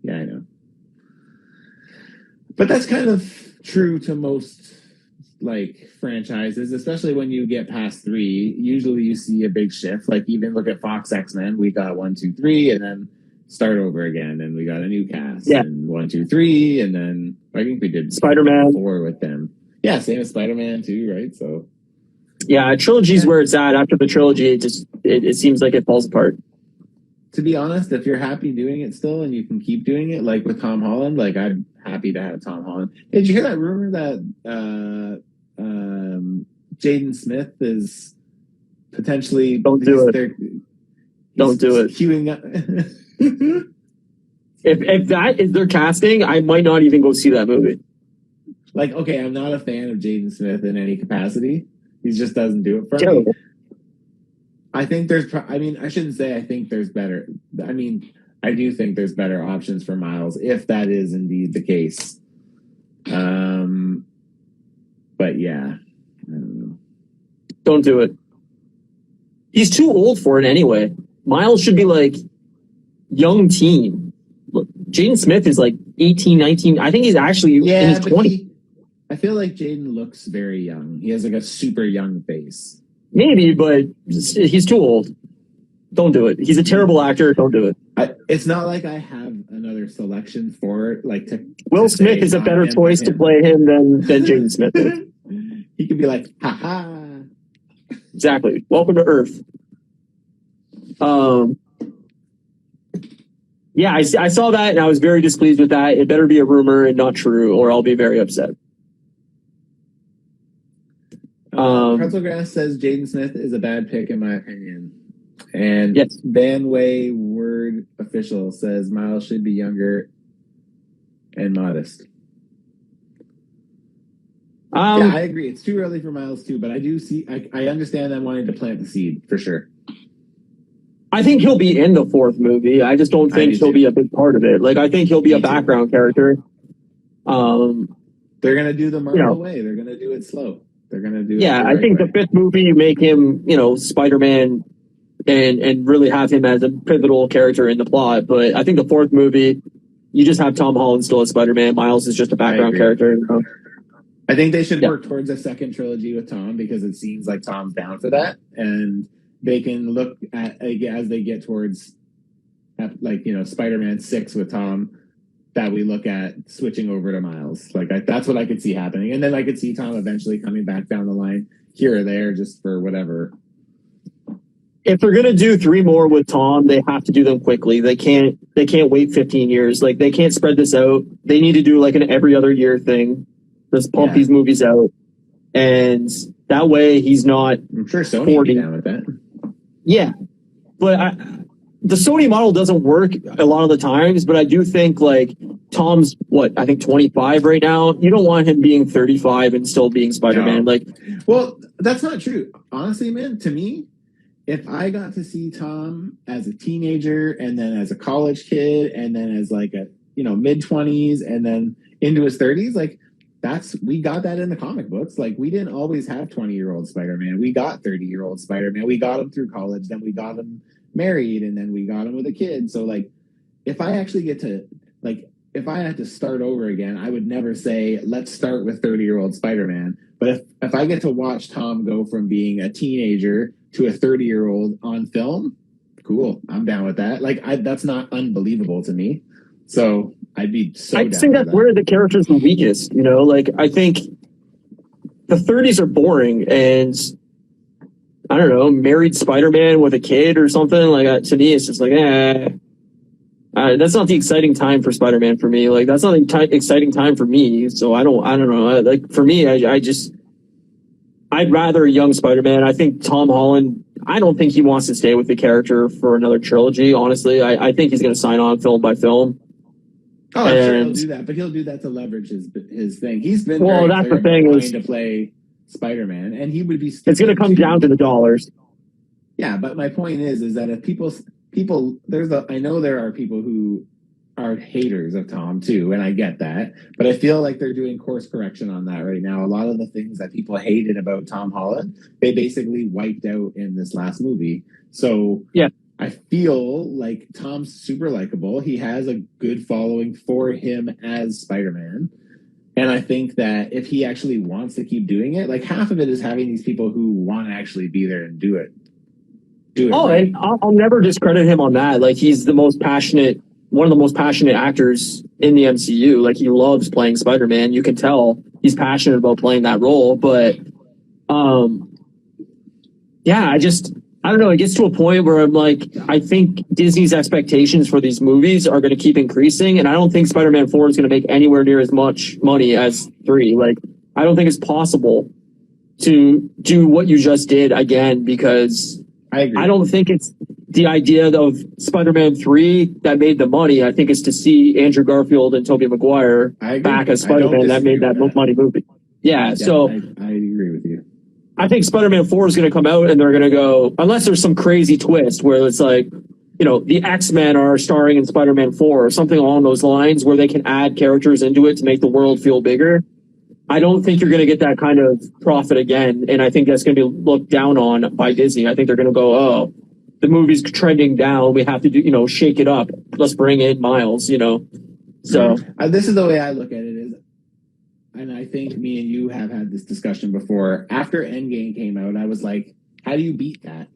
Yeah, I know. But that's kind of true to most like franchises, especially when you get past 3. Usually, you see a big shift. Like even look at Fox X-Men. We got 1, 2, 3, and then start over again, and we got a new cast. Yeah. And 1, 2, 3, and then I think we did Spider-Man 4 with them. Yeah, same as Spider-Man too, right? So, yeah, trilogy's where it's at. After the trilogy, it seems like it falls apart. To be honest, if you're happy doing it still and you can keep doing it, like with Tom Holland, like I'm happy to have Tom Holland. Did you hear that rumor that Jaden Smith is potentially Don't do it. Queuing up. If that is their casting, I might not even go see that movie. Like, okay, I'm not a fan of Jaden Smith in any capacity. He just doesn't do it for me. I think I shouldn't say I think there's better. I mean, I do think there's better options for Miles if that is indeed the case. But yeah, I don't know. Don't do it. He's too old for it anyway. Miles should be like young teen. Look, Jaden Smith is like 18, 19. I think he's actually in his 20s. I feel like Jaden looks very young. He has like a super young face. Maybe, but he's too old. Don't do it. He's a terrible actor. Don't do it. It's not like I have another selection for it. Like Will Smith is a better choice to play him than Jaden Smith is. He could be like, ha. Exactly. Welcome to Earth. Yeah, I saw that and I was very displeased with that. It better be a rumor and not true, or I'll be very upset. Pretzelgrass says Jaden Smith is a bad pick in my opinion. And yes. Banway Word Official says Miles should be younger and modest. Yeah, I agree. It's too early for Miles too, but I do see. I understand them wanting to plant the seed for sure. I think he'll be in the fourth movie. I just don't think he'll be a big part of it. Like, I think he'll be a background character. They're gonna do the Marvel way. They're gonna do it slow. They're gonna do it. Yeah, I think the fifth movie, you make him, Spider-Man, and really have him as a pivotal character in the plot. But I think the fourth movie, you just have Tom Holland still as Spider-Man. Miles is just a background character. I think they should work towards a second trilogy with Tom because it seems like Tom's down for that, and they can look at as they get towards, Spider-Man 6 with Tom, that we look at switching over to Miles. That's what I could see happening, and then I could see Tom eventually coming back down the line here or there just for whatever. If they're gonna do 3 more with Tom, they have to do them quickly. They can't wait 15 years. Like, they can't spread this out. They need to do like an every other year thing. Just pump these movies out, and that way he's not. I'm sure Sony would be down with that. Yeah, but the Sony model doesn't work a lot of the times. But I do think, like, Tom's 25 right now. You don't want him being 35 and still being Spider-Man. No. Well, that's not true. Honestly, man, to me, if I got to see Tom as a teenager and then as a college kid and then as like a mid-20s and then into his 30s, we got that in the comic books. Like, we didn't always have 20-year-old Spider-Man. We got 30-year-old Spider-Man. We got him through college. Then we got him married, and then we got him with a kid. So, if I actually get to, if I had to start over again, I would never say, let's start with 30-year-old Spider-Man. But if I get to watch Tom go from being a teenager to a 30-year-old on film, cool. I'm down with that. That's not unbelievable to me. So I'd be so down. I think that's where the characters are weakest. I think the 30s are boring, and I don't know, married Spider-Man with a kid or something to me, it's just that's not the exciting time for Spider-Man for me. That's not the exciting time for me. So I don't know. For me, I'd rather a young Spider-Man. I think Tom Holland, I don't think he wants to stay with the character for another trilogy. Honestly, I think he's going to sign on film by film. Oh, I'm sure he'll do that, but he'll do that to leverage his thing. He's been that's the thing to play Spider-Man, and he would be. It's going to come down to the dollars. Yeah, but my point is that if people, I know there are people who are haters of Tom too, and I get that, but I feel like they're doing course correction on that right now. A lot of the things that people hated about Tom Holland, they basically wiped out in this last movie. So yeah. I feel like Tom's super likable. He has a good following for him as Spider-Man. And I think that if he actually wants to keep doing it, half of it is having these people who want to actually be there and do it. Right. And I'll never discredit him on that. He's one of the most passionate actors in the MCU. He loves playing Spider-Man. You can tell he's passionate about playing that role. But, I don't know. It gets to a point where I'm I think Disney's expectations for these movies are going to keep increasing. And I don't think Spider-Man 4 is going to make anywhere near as much money as 3. I don't think it's possible to do what you just did again, because I agree. I don't think it's the idea of Spider-Man 3 that made the money. I think it's to see Andrew Garfield and Tobey Maguire back as Spider-Man that made that money movie. Yeah, so I agree with you. I think Spider-Man 4 is going to come out and they're going to go, unless there's some crazy twist where it's the X-Men are starring in Spider-Man 4 or something along those lines where they can add characters into it to make the world feel bigger. I don't think you're going to get that kind of profit again. And I think that's going to be looked down on by Disney. I think they're going to go, oh, the movie's trending down. We have to shake it up. Let's bring in Miles, So this is the way I look at it is, and I think me and you have had this discussion before. After Endgame came out, I was like, how do you beat that?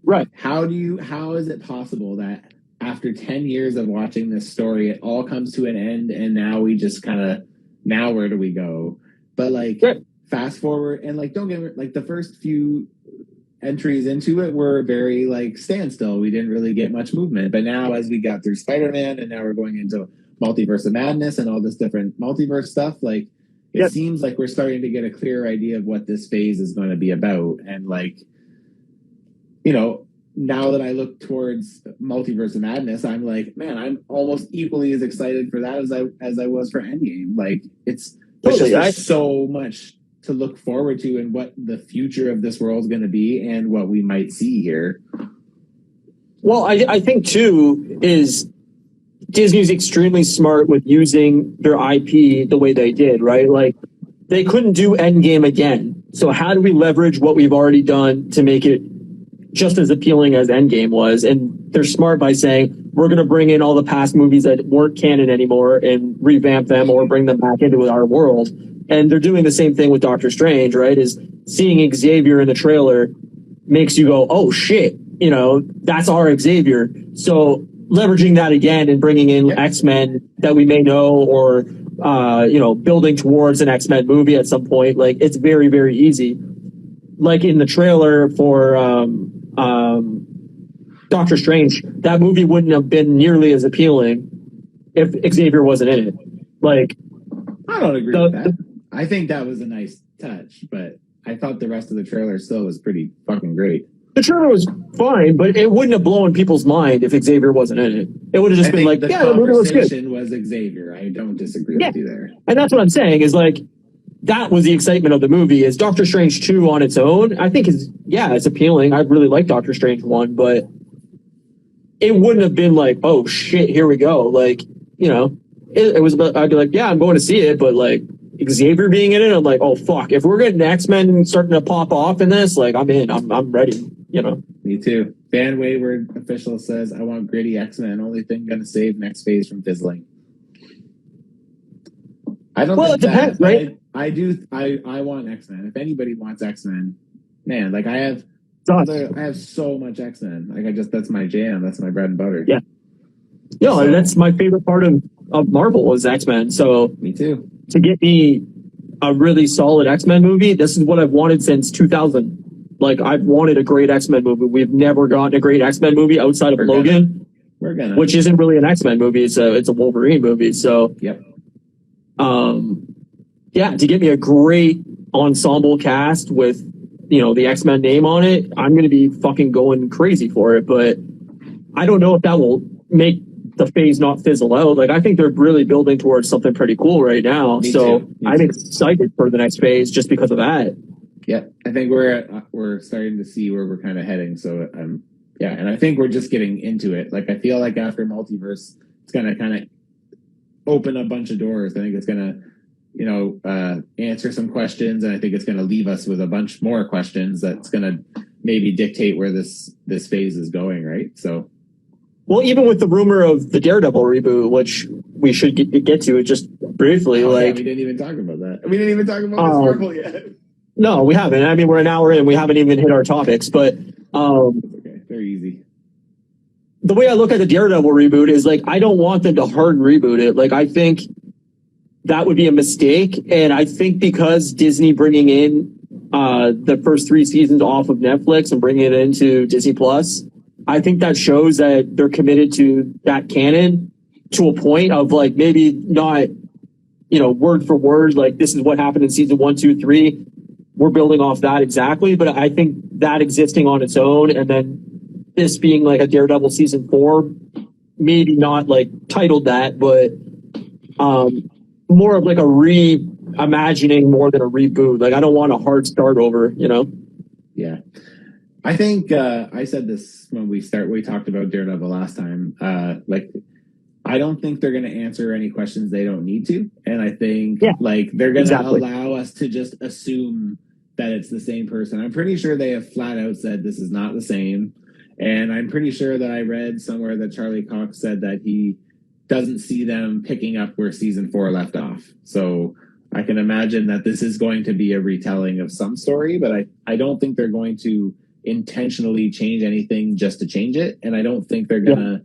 Right. How is it possible that after 10 years of watching this story, it all comes to an end and now we just now where do we go? But fast forward and don't get me, the first few entries into it were very like standstill. We didn't really get much movement. But now, as we got through Spider-Man, and now we're going into Multiverse of Madness and all this different multiverse stuff, like it seems like we're starting to get a clear idea of what this phase is going to be about. And like, you know, now that I look towards Multiverse of Madness, I'm like, man, I'm almost equally as excited for that as I was for Endgame. Like it's Totally. there's so much to look forward to and what the future of this world is going to be and what we might see here. Well, I think too is Disney's extremely smart with using their IP the way they did, right? Like they couldn't do Endgame again. So how do we leverage what we've already done to make it just as appealing as Endgame was? And they're smart by saying, we're going to bring in all the past movies that weren't canon anymore and revamp them or bring them back into our world. And they're doing the same thing with Doctor Strange, right? Is seeing Xavier in the trailer makes you go, oh shit, you know, that's our Xavier. So leveraging that again and bringing in X-Men that we may know or, you know, building towards an X-Men movie at some point, like it's very, very easy. Like in the trailer for Doctor Strange, that movie wouldn't have been nearly as appealing if Xavier wasn't in it. Like, I don't agree with that. I think that was a nice touch, but I thought the rest of the trailer still was pretty fucking great. The trailer was fine, but it wouldn't have blown people's mind if Xavier wasn't in it. It would have just been like, the movie was good. Was Xavier. I don't disagree with you there. And that's what I'm saying is like, that was the excitement of the movie. Is Doctor Strange 2 on its own, I think it's appealing. I really like Doctor Strange 1, but it wouldn't have been like, oh shit, here we go. Like, you know, it was about, I'd be like, yeah, I'm going to see it, but like Xavier being in it, I'm like, oh fuck, if we're getting X-Men starting to pop off in this, like I'm in, I'm ready, you know. Me too. Fan Wayward official says, I want gritty X-Men, only thing gonna save next phase from fizzling. I don't well, it depends, right? I want X-Men. If anybody wants X-Men, man, like I have so much X-Men. Like that's my jam. That's my bread and butter. Yeah. No, that's my favorite part of Marvel was X-Men. So me too. To get me a really solid X-Men movie, this is what I've wanted since 2000. Like I've wanted a great X-Men movie. We've never gotten a great X-Men movie outside of Logan, which isn't really an X-Men movie. It's a Wolverine movie. So yep. Yeah, to get me a great ensemble cast with, you know, the X-Men name on it, I'm going to be fucking going crazy for it. But I don't know if that will make the phase not fizzle out. Like, I think they're really building towards something pretty cool right now. I'm excited for the next phase just because of that. Yeah, I think we're starting to see where we're kind of heading. So, yeah, and I think we're just getting into it. Like, I feel like after Multiverse, it's going to kind of open a bunch of doors. I think it's going to, you know, answer some questions, and I think it's going to leave us with a bunch more questions that's going to maybe dictate where this phase is going, right? So, well, even with the rumor of the Daredevil reboot, which we should get to it just briefly, we didn't even talk about that. We didn't even talk about Miss Marvel yet. No, we haven't. I mean, we're an hour in, we haven't even hit our topics, but okay, very easy. The way I look at the Daredevil reboot is like, I don't want them to hard reboot it. Like, I think that would be a mistake. And I think because Disney bringing in the first 3 seasons off of Netflix and bringing it into Disney Plus, I think that shows that they're committed to that canon to a point of like maybe not, you know, word for word, like this is what happened in season 1, 2, 3. We're building off that exactly. But I think that existing on its own and then this being like a Daredevil season 4, maybe not like titled that, but more of like a reimagining more than a reboot. Like I don't want a hard start over, you know? Yeah. I think I said this when we talked about Daredevil last time. Like, I don't think they're going to answer any questions they don't need to. And I think like they're going to allow us to just assume that it's the same person. I'm pretty sure they have flat out said this is not the same. And I'm pretty sure that I read somewhere that Charlie Cox said that he doesn't see them picking up where season 4 left off. So I can imagine that this is going to be a retelling of some story, but I don't think they're going to intentionally change anything just to change it. And I don't think they're going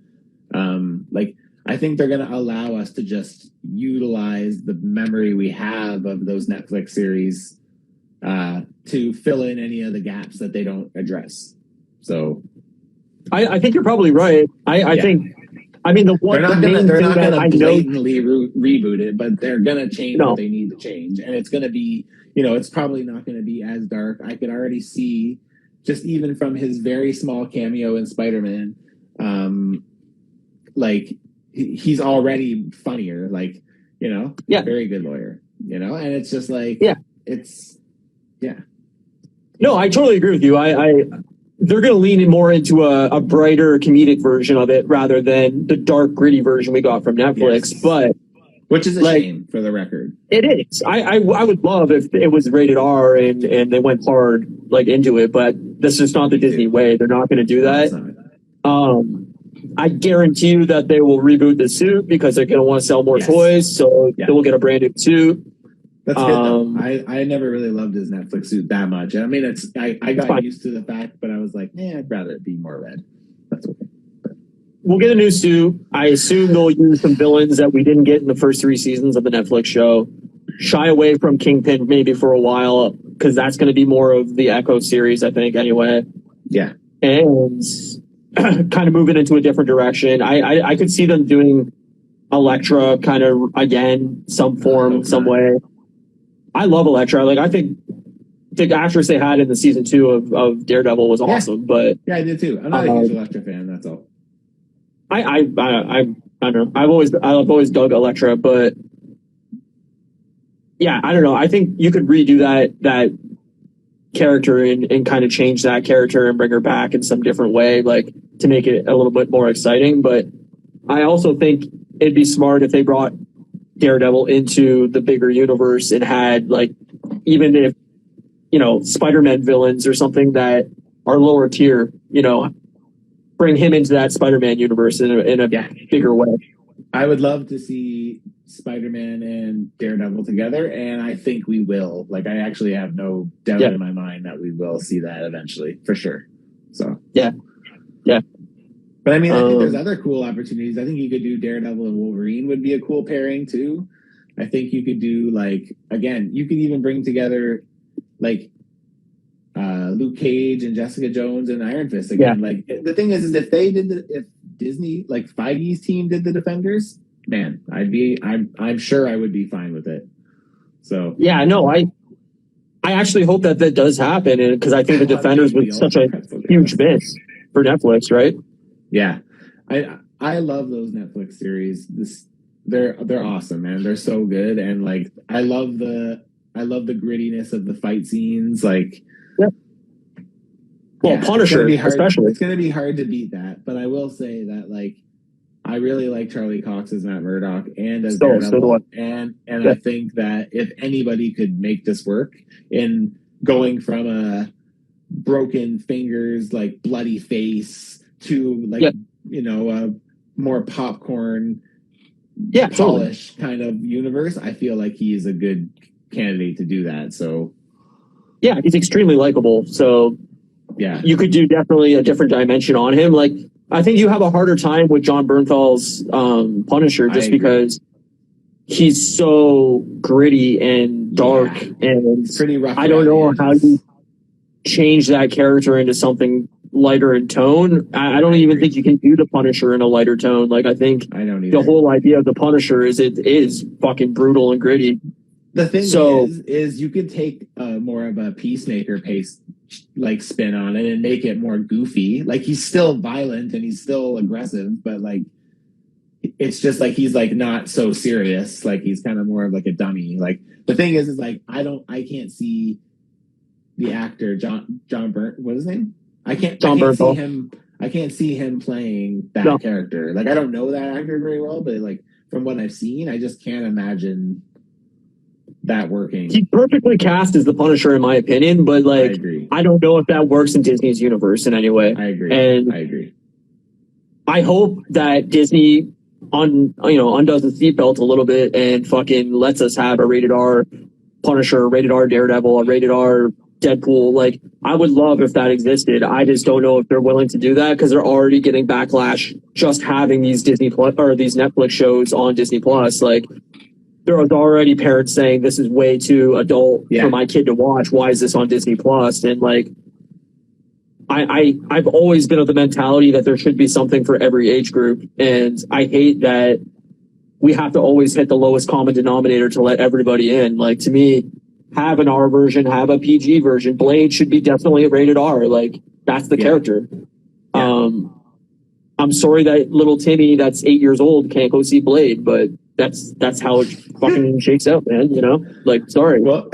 to, I think they're going to allow us to just utilize the memory we have of those Netflix series to fill in any of the gaps that they don't address. So I think you're probably right. I think, I mean, they're not going to blatantly reboot it, but they're going to change what they need to change. And it's going to be, it's probably not going to be as dark. I could already see, just even from his very small cameo in Spider-Man, like he's already funnier, like, very good lawyer, and it's just like, No, I totally agree with you. They're going to lean in more into a brighter comedic version of it rather than the dark, gritty version we got from Netflix. But which is a shame, for the record. It is. I would love if it was rated R and they went hard into it, but this is not the Disney way. They're not going to do that. I guarantee you that they will reboot the suit because they're going to want to sell more toys, so they will get a brand new suit. That's good though. I never really loved his Netflix suit that much. I mean, I got used to the fact, but I was like, I'd rather it be more red. That's okay. We'll get a new suit. I assume they'll use some villains that we didn't get in the first 3 seasons of the Netflix show. Shy away from Kingpin maybe for a while because that's going to be more of the Echo series, I think, anyway. Yeah. And kind of moving into a different direction. I could see them doing Elektra kind of again, some form, some way. I love Elektra. I think the actress they had in the season 2 of Daredevil was awesome. But yeah, I did too. I'm not a huge Elektra fan. That's all. I don't know. I've always dug Elektra, but yeah, I don't know. I think you could redo that character and kind of change that character and bring her back in some different way, to make it a little bit more exciting. But I also think it'd be smart if they brought Daredevil into the bigger universe and had even if Spider-Man villains or something that are lower tier, bring him into that Spider-Man universe in a bigger way. I would love to see Spider-Man and Daredevil together, and I think we will. I actually have no doubt in my mind that we will see that eventually, for sure. So yeah. But I mean, I think there's other cool opportunities. I think you could do Daredevil and Wolverine would be a cool pairing too. I think you could do again, you could even bring together Luke Cage and Jessica Jones and Iron Fist again. The thing is if if Disney, Feige's team did the Defenders, man, I'm sure I would be fine with it. So yeah, no, I actually hope that does happen because I think the Defenders was such a huge miss for Netflix, right? Yeah, I love those Netflix series. They're awesome, man. They're so good, and I love the grittiness of the fight scenes. Punisher, especially. It's going to be hard to beat that, but I will say that I really like Charlie Cox as Matt Murdock and as Daredevil, and I think that if anybody could make this work in going from a broken fingers, bloody face to a more popcorn polish kind of universe, I feel like he is a good candidate to do that. So yeah, he's extremely likable. So yeah, you could do definitely a different dimension on him. I think you have a harder time with John Bernthal's Punisher just because he's so gritty and dark and pretty rough. I don't know how you change that character into something lighter in tone. I don't even think you can do the Punisher in a lighter tone. I think the whole idea of the Punisher is it is fucking brutal and gritty. The thing is you could take more of a Peacemaker pace spin on it and make it more goofy. He's still violent and he's still aggressive, but it's just he's not so serious. He's kind of more of a dummy. The thing is I can't see the actor John what is his name? I can't see him playing that character. I don't know that actor very well, but from what I've seen, I just can't imagine that working. He's perfectly cast as the Punisher, in my opinion, but I agree. I don't know if that works in Disney's universe in any way. I agree. And I agree. I hope that Disney undoes the seatbelt a little bit and fucking lets us have a rated R Punisher, a rated R Daredevil, a rated R Deadpool. I would love if that existed. I just don't know if they're willing to do that because they're already getting backlash just having these Disney Plus or these Netflix shows on Disney Plus. there was already parents saying this is way too adult for my kid to watch. Why is this on Disney Plus? And like, I've always been of the mentality that there should be something for every age group. And I hate that we have to always hit the lowest common denominator to let everybody in. Like, to me, have an R version, have a PG version. Blade should be definitely a rated R. Like, that's the character. Yeah. I'm sorry that little Timmy that's 8 years old can't go see Blade, but that's how it fucking shakes out, man. You know, like, sorry. Well,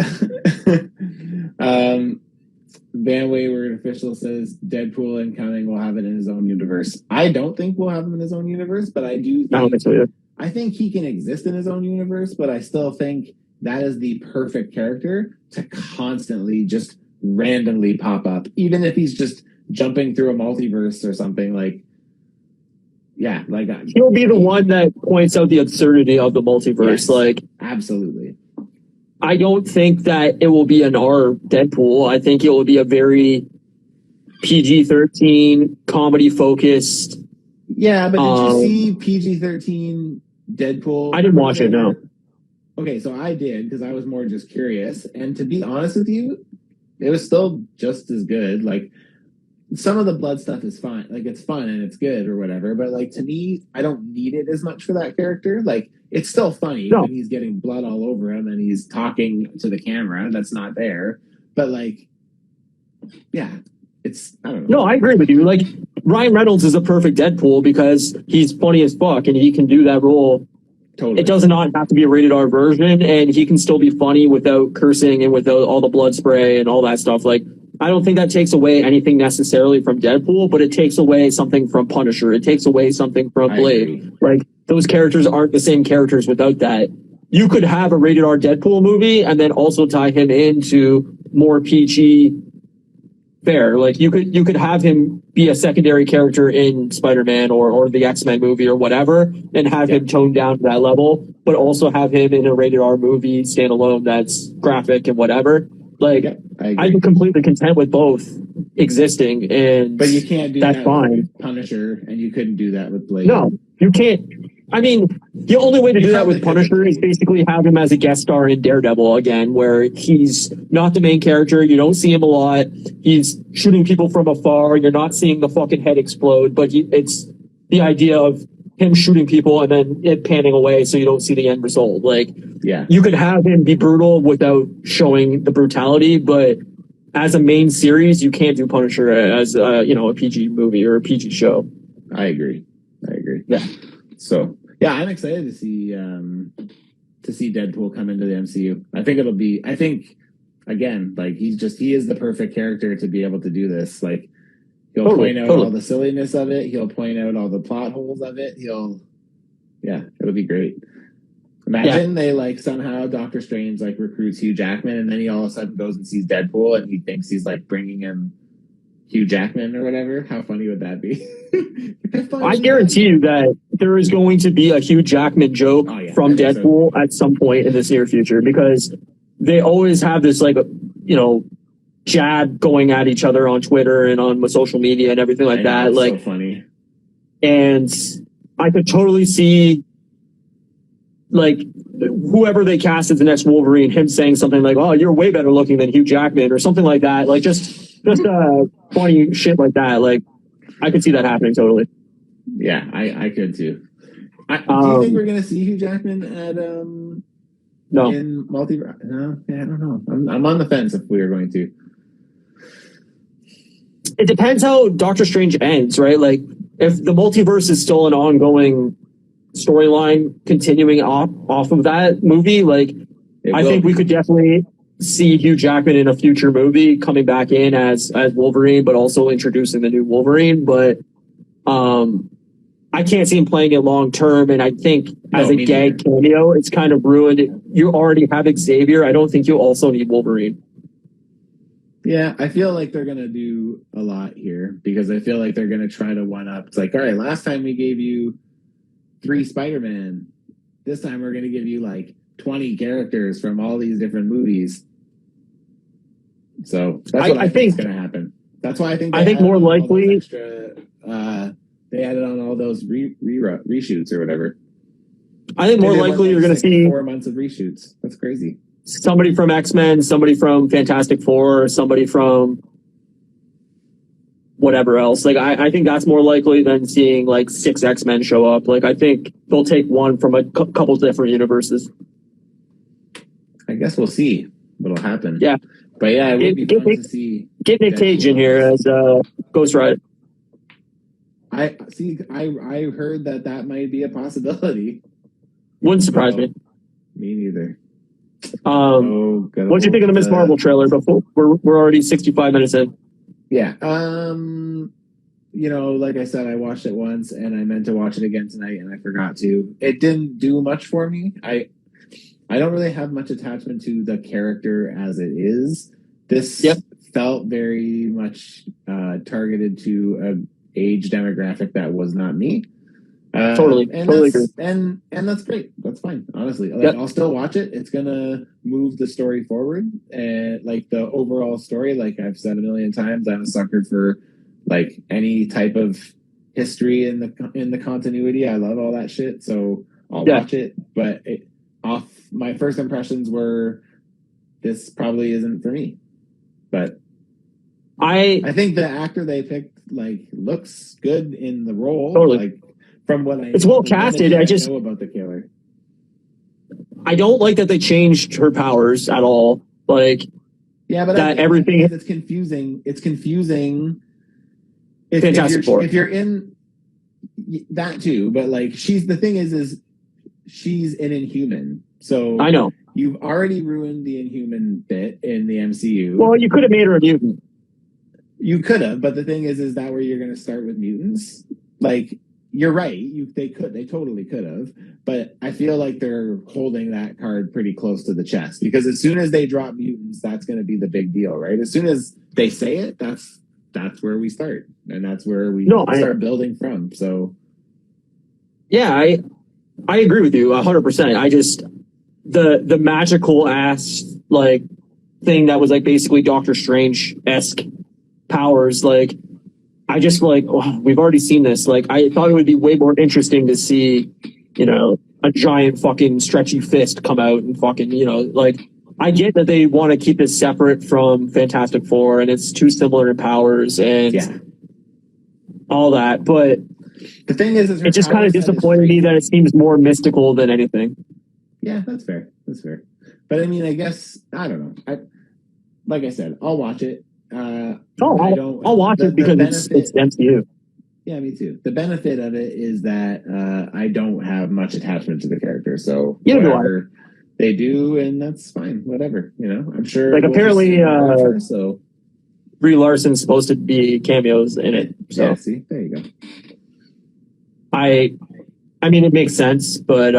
Van Wayward official says Deadpool incoming. We'll have it in his own universe. I don't think we'll have him in his own universe, but I do. I don't think so either. I think he can exist in his own universe, but I still think that is the perfect character to constantly just randomly pop up, even if he's just jumping through a multiverse or something. Like, yeah, like he'll be the one that points out the absurdity of the multiverse. Yes, like, absolutely. I don't think that it will be an R Deadpool. I think it will be a very PG-13 comedy focused. Yeah, but did you see PG-13 Deadpool? I didn't watch it, no. Okay, so I did because I was more just curious. And to be honest with you, it was still just as good. Like, some of the blood stuff is fine. Like, it's fun and it's good or whatever. But, like, to me, I don't need it as much for that character. Like, it's still funny when he's getting blood all over him and he's talking to the camera. That's not there. But, like, yeah, it's, I don't know. No, I agree with you. Like, Ryan Reynolds is a perfect Deadpool because he's funny as fuck and he can do that role. Totally. It does not have to be a rated R version, and he can still be funny without cursing and without all the blood spray and all that stuff. Like, I don't think that takes away anything necessarily from Deadpool, but it takes away something from Punisher. It takes away something from Blade. Like, those characters aren't the same characters without that. You could have a rated R Deadpool movie and then also tie him into more PG fare. Like, you could have him be a secondary character in Spider-Man or the X-Men movie or whatever, and have him toned down to that level, but also have him in a rated R movie standalone that's graphic and whatever. Like, I'd be completely content with both existing, but you can't do that fine. With Punisher, and you couldn't do that with Blade. No, you can't. I mean, the only way to do that with Punisher is basically have him as a guest star in Daredevil again, where he's not the main character. You don't see him a lot. He's shooting people from afar. You're not seeing the fucking head explode, but it's the idea of him shooting people and then it panning away so you don't see the end result. Like, you could have him be brutal without showing the brutality, but as a main series, you can't do Punisher as a PG movie or a PG show. I agree. Yeah. So yeah, I'm excited to see Deadpool come into the MCU. I think again, like, he is the perfect character to be able to do this. Like, he'll point out all the silliness of it. He'll point out all the plot holes of it. It'll be great. Imagine they, like, somehow Doctor Strange, like, recruits Hugh Jackman, and then he all of a sudden goes and sees Deadpool, and he thinks he's, like, bringing him Hugh Jackman or whatever. How funny would that be? I guarantee you that there is going to be a Hugh Jackman joke from Deadpool at some point in this near future, because they always have this, like, jab going at each other on Twitter and on social media and everything like that. Like, so funny. And I could totally see, like, whoever they cast as the next Wolverine, him saying something like, "Oh, you're way better looking than Hugh Jackman," or something like that. Like, just funny shit like that. Like, I could see that happening totally. Yeah, I could too. Do you think we're gonna see Hugh Jackman at no in multiverse? No, I don't know. I'm on the fence if we are going to. It depends how Doctor Strange ends, right? Like, if the multiverse is still an ongoing storyline continuing off of that movie, like, I think we could definitely see Hugh Jackman in a future movie coming back in as Wolverine, but also introducing the new Wolverine. But I can't see him playing it long term, and I think as a gag cameo, it's kind of ruined. You already have Xavier. I don't think you also need Wolverine. Yeah, I feel like they're going to do a lot here, because I feel like they're going to try to one-up. It's like, all right, last time we gave you 3 Spider-Man. This time we're going to give you, like, 20 characters from all these different movies. So that's what I think is going to happen. That's why I think more likely extra, they added on all those reshoots or whatever. I think more likely you're going to see 4 months of reshoots. That's crazy. Somebody from X-Men, somebody from Fantastic Four, somebody from whatever else. Like, I think that's more likely than seeing like 6 X-Men show up. Like, I think they'll take one from a couple different universes. I guess we'll see what'll happen. Yeah. But yeah, it would be fun to see. Get Nick Cage in here as Ghost Rider. I heard that might be a possibility. Wouldn't surprise me. Me neither. What did you think of the Miss Marvel trailer? Before we're already 65 minutes in. Yeah. You know, like I said, I watched it once and I meant to watch it again tonight and I forgot to. It didn't do much for me. I don't really have much attachment to the character as it is. This felt very much targeted to an age demographic that was not me. Totally agree. And that's great. That's fine. Honestly, like, I'll still watch it. It's gonna move the story forward, and like the overall story. Like I've said a million times, I'm a sucker for like any type of history in the continuity. I love all that shit, so I'll watch it. But my first impressions were, this probably isn't for me. But I think the actor they picked like looks good in the role. Totally. Like, from what it's well casted. I just know about the killer. I don't like that they changed her powers at all. Like, yeah, but that everything. It's confusing. It's confusing. If you're in that too, but like the thing is she's an Inhuman. So I know you've already ruined the Inhuman bit in the MCU. Well, you could have made her a mutant. You could have, but the thing is that where you're going to start with mutants? Like, you're right. They totally could have, but I feel like they're holding that card pretty close to the chest because as soon as they drop mutants, that's going to be the big deal, right? As soon as they say it, that's where we start, and that's where we start building from. So, yeah, I agree with you 100%. I just the magical ass like thing that was like basically Doctor Strange-esque powers, like. I just we've already seen this. Like, I thought it would be way more interesting to see, you know, a giant fucking stretchy fist come out and fucking, you know, like, I get that they want to keep it separate from Fantastic Four and it's too similar in powers and all that. But the thing is it just kind of disappointed me that it seems more mystical than anything. Yeah, that's fair. That's fair. But I mean, I guess, I don't know. Like I said, I'll watch it. I'll watch it because it's MCU. Yeah, me too. The benefit of it is that I don't have much attachment to the character, so whatever they do, and that's fine. Whatever, you know. I'm sure. Like apparently, Brie Larson's supposed to be cameos in it. So yeah, see, there you go. I mean, it makes sense, but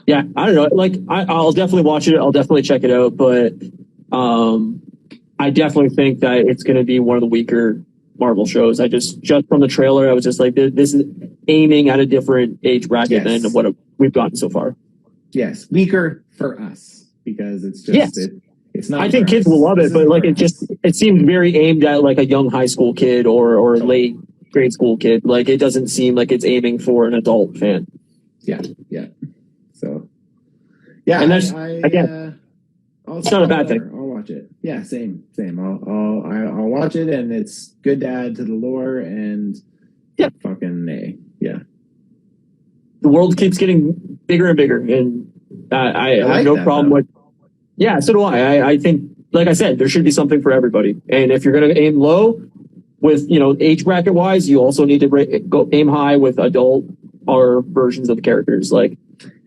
yeah, I don't know. Like, I'll definitely watch it. I'll definitely check it out, but I definitely think that it's going to be one of the weaker Marvel shows. I just from the trailer, I was just like, this is aiming at a different age bracket than what we've gotten so far. Yes, weaker for us because it's just it's not. I think kids will love it, but like it seemed very aimed at like a young high school kid or late grade school kid. Like, it doesn't seem like it's aiming for an adult fan. Yeah. So yeah, and that's again, it's not a bad thing. I'll watch it. Yeah, same. I'll watch it, and it's good to add to the lore. And fucking A. Yeah. The world keeps getting bigger and bigger, and I have no problem with. Yeah, so do I. I think, like I said, there should be something for everybody. And if you're going to aim low with, you know, age bracket wise, you also need to go aim high with adult or versions of the characters. Like,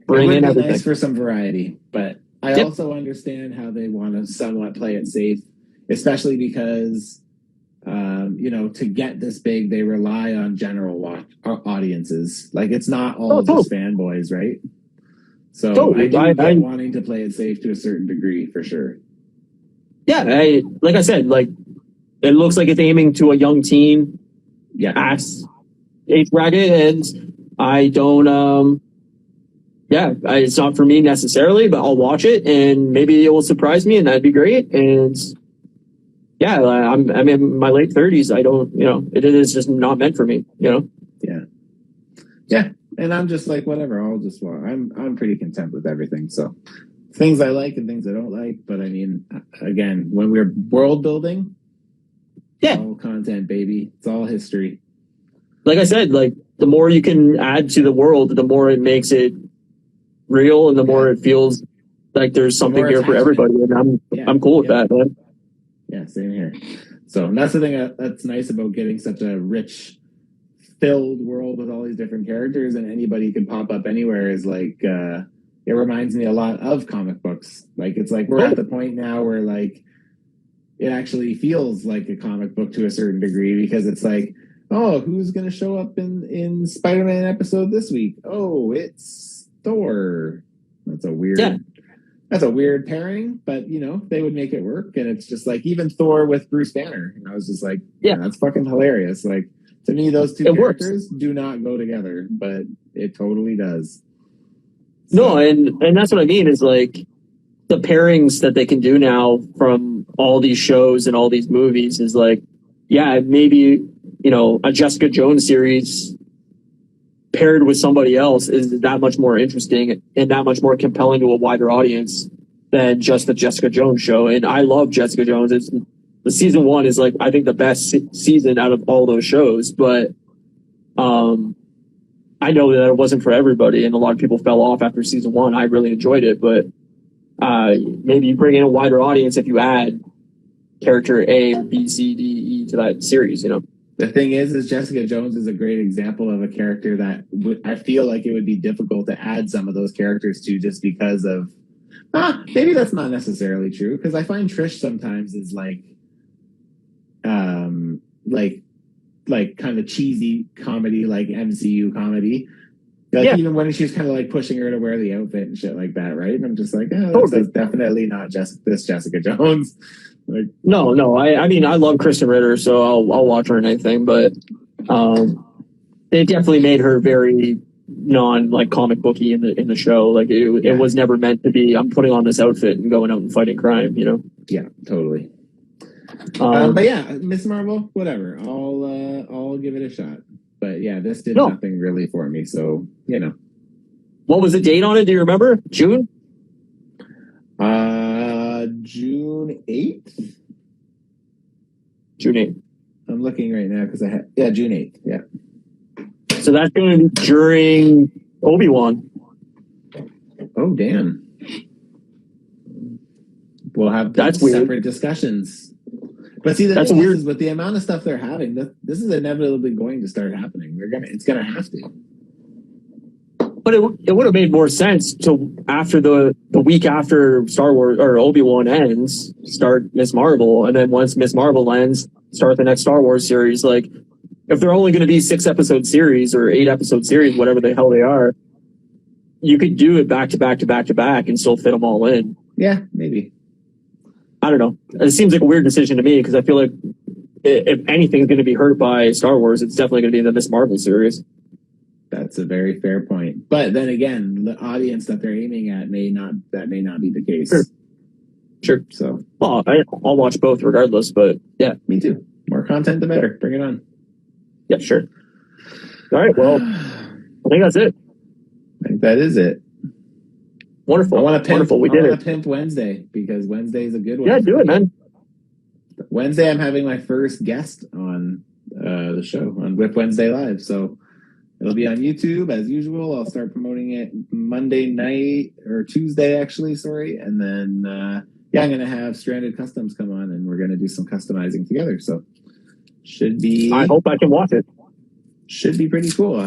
bring in everything. Nice for some variety, but I also understand how they want to somewhat play it safe, especially because, you know, to get this big, they rely on general audiences. Like, it's not all just fanboys, right? So I get wanting to play it safe to a certain degree, for sure. Yeah, like I said, like, it looks like it's aiming to a young teen age bracket, and I don't... it's not for me necessarily, but I'll watch it and maybe it will surprise me, and that'd be great. And yeah, I'm in my late 30s. I don't, you know, it is just not meant for me, you know? Yeah. And I'm just like, whatever, I'll just watch. I'm pretty content with everything. So things I like and things I don't like. But I mean, again, when we're world building, Yeah. It's all content, baby. It's all history. Like I said, like the more you can add to the world, the more it makes it real, and the more it feels like there's something here for everybody. And I'm cool with that, man. Yeah, same here. So that's the thing that's nice about getting such a rich, filled world with all these different characters, and anybody can pop up anywhere. Is like it reminds me a lot of comic books. Like it's like we're at the point now where like it actually feels like a comic book to a certain degree, because it's like, oh, who's going to show up in Spider-Man episode this week? Oh, it's Thor. That's a weird pairing, but you know, they would make it work. And it's just like even Thor with Bruce Banner. And I was just like, yeah, that's fucking hilarious. Like to me, those two characters do not go together, but it totally does. So, no, and that's what I mean is like the pairings that they can do now from all these shows and all these movies is like, yeah, maybe, you know, a Jessica Jones series paired with somebody else is that much more interesting and that much more compelling to a wider audience than just the Jessica Jones show. And I love Jessica Jones. The season 1 is like, I think the best season out of all those shows, but I know that it wasn't for everybody and a lot of people fell off after season 1. I really enjoyed it, but maybe you bring in a wider audience if you add character A, B, C, D, E to that series, you know? The thing is Jessica Jones is a great example of a character that I feel like it would be difficult to add some of those characters to, just because of, maybe that's not necessarily true, because I find Trish sometimes is like kind of cheesy comedy, like MCU comedy. Like even when she's kind of like pushing her to wear the outfit and shit like that, right? And I'm just like, that's definitely not just this Jessica Jones. Like, no. I mean, I love Kristen Ritter, so I'll watch her and anything, but they definitely made her very non like comic booky in the show. Like it was never meant to be, I'm putting on this outfit and going out and fighting crime, you know? Yeah, totally. But yeah, Miss Marvel, whatever. I'll give it a shot. But yeah, this did nothing really for me. So, you know. What was the date on it? Do you remember? June? June 8th? June 8th. I'm looking right now because June 8th. Yeah. So that's going to be during Obi-Wan. Oh, damn. We'll have separate discussions. But see, that's weird. Is with the amount of stuff they're having, this is inevitably going to start happening. It's gonna have to. But it would have made more sense to, after the week after Star Wars or Obi-Wan ends, start Miss Marvel, and then once Miss Marvel ends, start the next Star Wars series. Like, if they're only going to be 6-episode series or 8-episode series, whatever the hell they are, you could do it back to back to back to back and still fit them all in. Yeah, maybe. I don't know. It seems like a weird decision to me, because I feel like if anything's going to be hurt by Star Wars, it's definitely going to be the Miss Marvel series. That's a very fair point. But then again, the audience that they're aiming at may not be the case. Sure. So, well, I'll watch both regardless, but yeah. Me too. More content, the better. Bring it on. Yeah, sure. All right. Well, I think that's it. I think that is it. Wonderful. I want to pimp. We did it. Pimp Wednesday, because Wednesday is a good one. Yeah, do it, man. Wednesday, I'm having my first guest on the show on Whip Wednesday Live. So it'll be on YouTube as usual. I'll start promoting it Monday night or Tuesday, actually. Sorry. And then, I'm going to have Stranded Customs come on, and we're going to do some customizing together. So should be. I hope I can watch it. Should be pretty cool.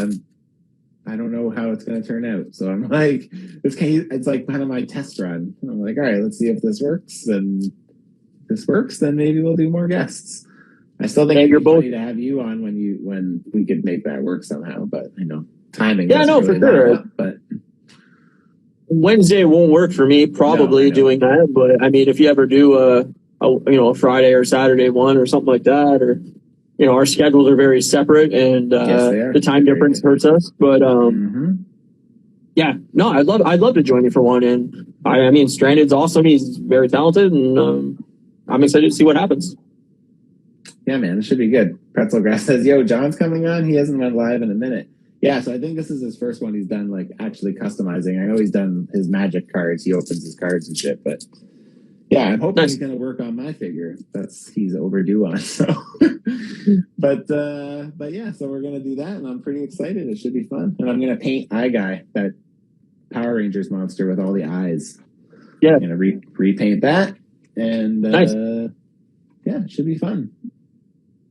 I don't know how it's going to turn out. So I'm like, it's like kind of my test run. I'm like, all right, let's see if this works. And if this works, then maybe we'll do more guests. I still think it'd be funny to have you on when we could make that work somehow. But you know, timing. Yeah, no, really for sure. But Wednesday won't work for me. Probably doing that. But I mean, if you ever do a Friday or Saturday one or something like that, or you know, our schedules are very separate, and the time difference hurts us. But yeah, no, I'd love to join you for one. And I mean, Stranded's awesome. He's very talented, and I'm excited to see what happens. Yeah, man, it should be good. Pretzelgrass says, "Yo, John's coming on. He hasn't went live in a minute." Yeah, so I think this is his first one he's done, like, actually customizing. I know he's done his magic cards. He opens his cards and shit, but yeah, I'm hoping he's going to work on my figure. He's overdue on, so. but yeah, so we're going to do that, and I'm pretty excited. It should be fun. And I'm going to paint Eye Guy, that Power Rangers monster with all the eyes. Yeah. I'm going to repaint that, and nice. Yeah, it should be fun.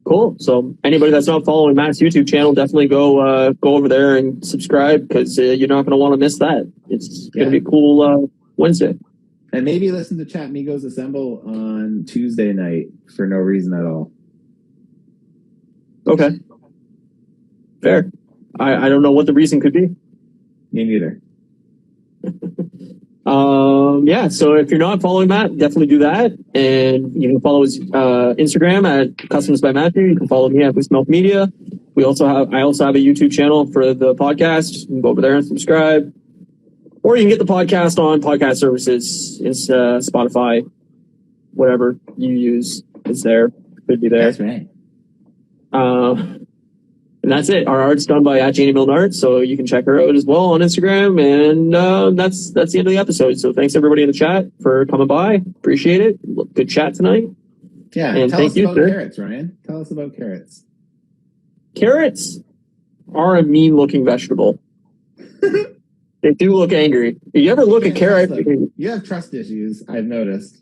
Cool. So anybody that's not following Matt's YouTube channel, definitely go over there and subscribe, because you're not going to want to miss that. It's going to be a cool Wednesday. And maybe listen to Chat Migos Assemble on Tuesday night for no reason at all. Okay. Fair. I don't know what the reason could be. Me neither. Yeah, so if you're not following Matt, definitely do that. And you can follow his Instagram at Customs by Matthew. You can follow me at Boost Milk Media. I also have a YouTube channel for the podcast. You can go over there and subscribe. Or you can get the podcast on podcast services. It's Spotify, whatever you use. It's there. Could be there. That's right. And that's it. Our art's done by Janie Milne Art, so you can check her out as well on Instagram. And that's the end of the episode. So thanks everybody in the chat for coming by. Appreciate it. Good chat tonight. Yeah, and tell us about carrots, Ryan. Tell us about carrots. Carrots are a mean-looking vegetable. They do look angry. If you ever look at carrot, you have trust issues, I've noticed.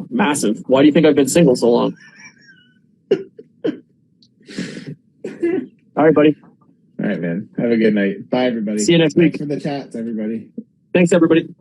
Massive. Why do you think I've been single so long? All right, buddy. All right, man. Have a good night. Bye, everybody. See you next week. Thanks for the chats, everybody. Thanks, everybody.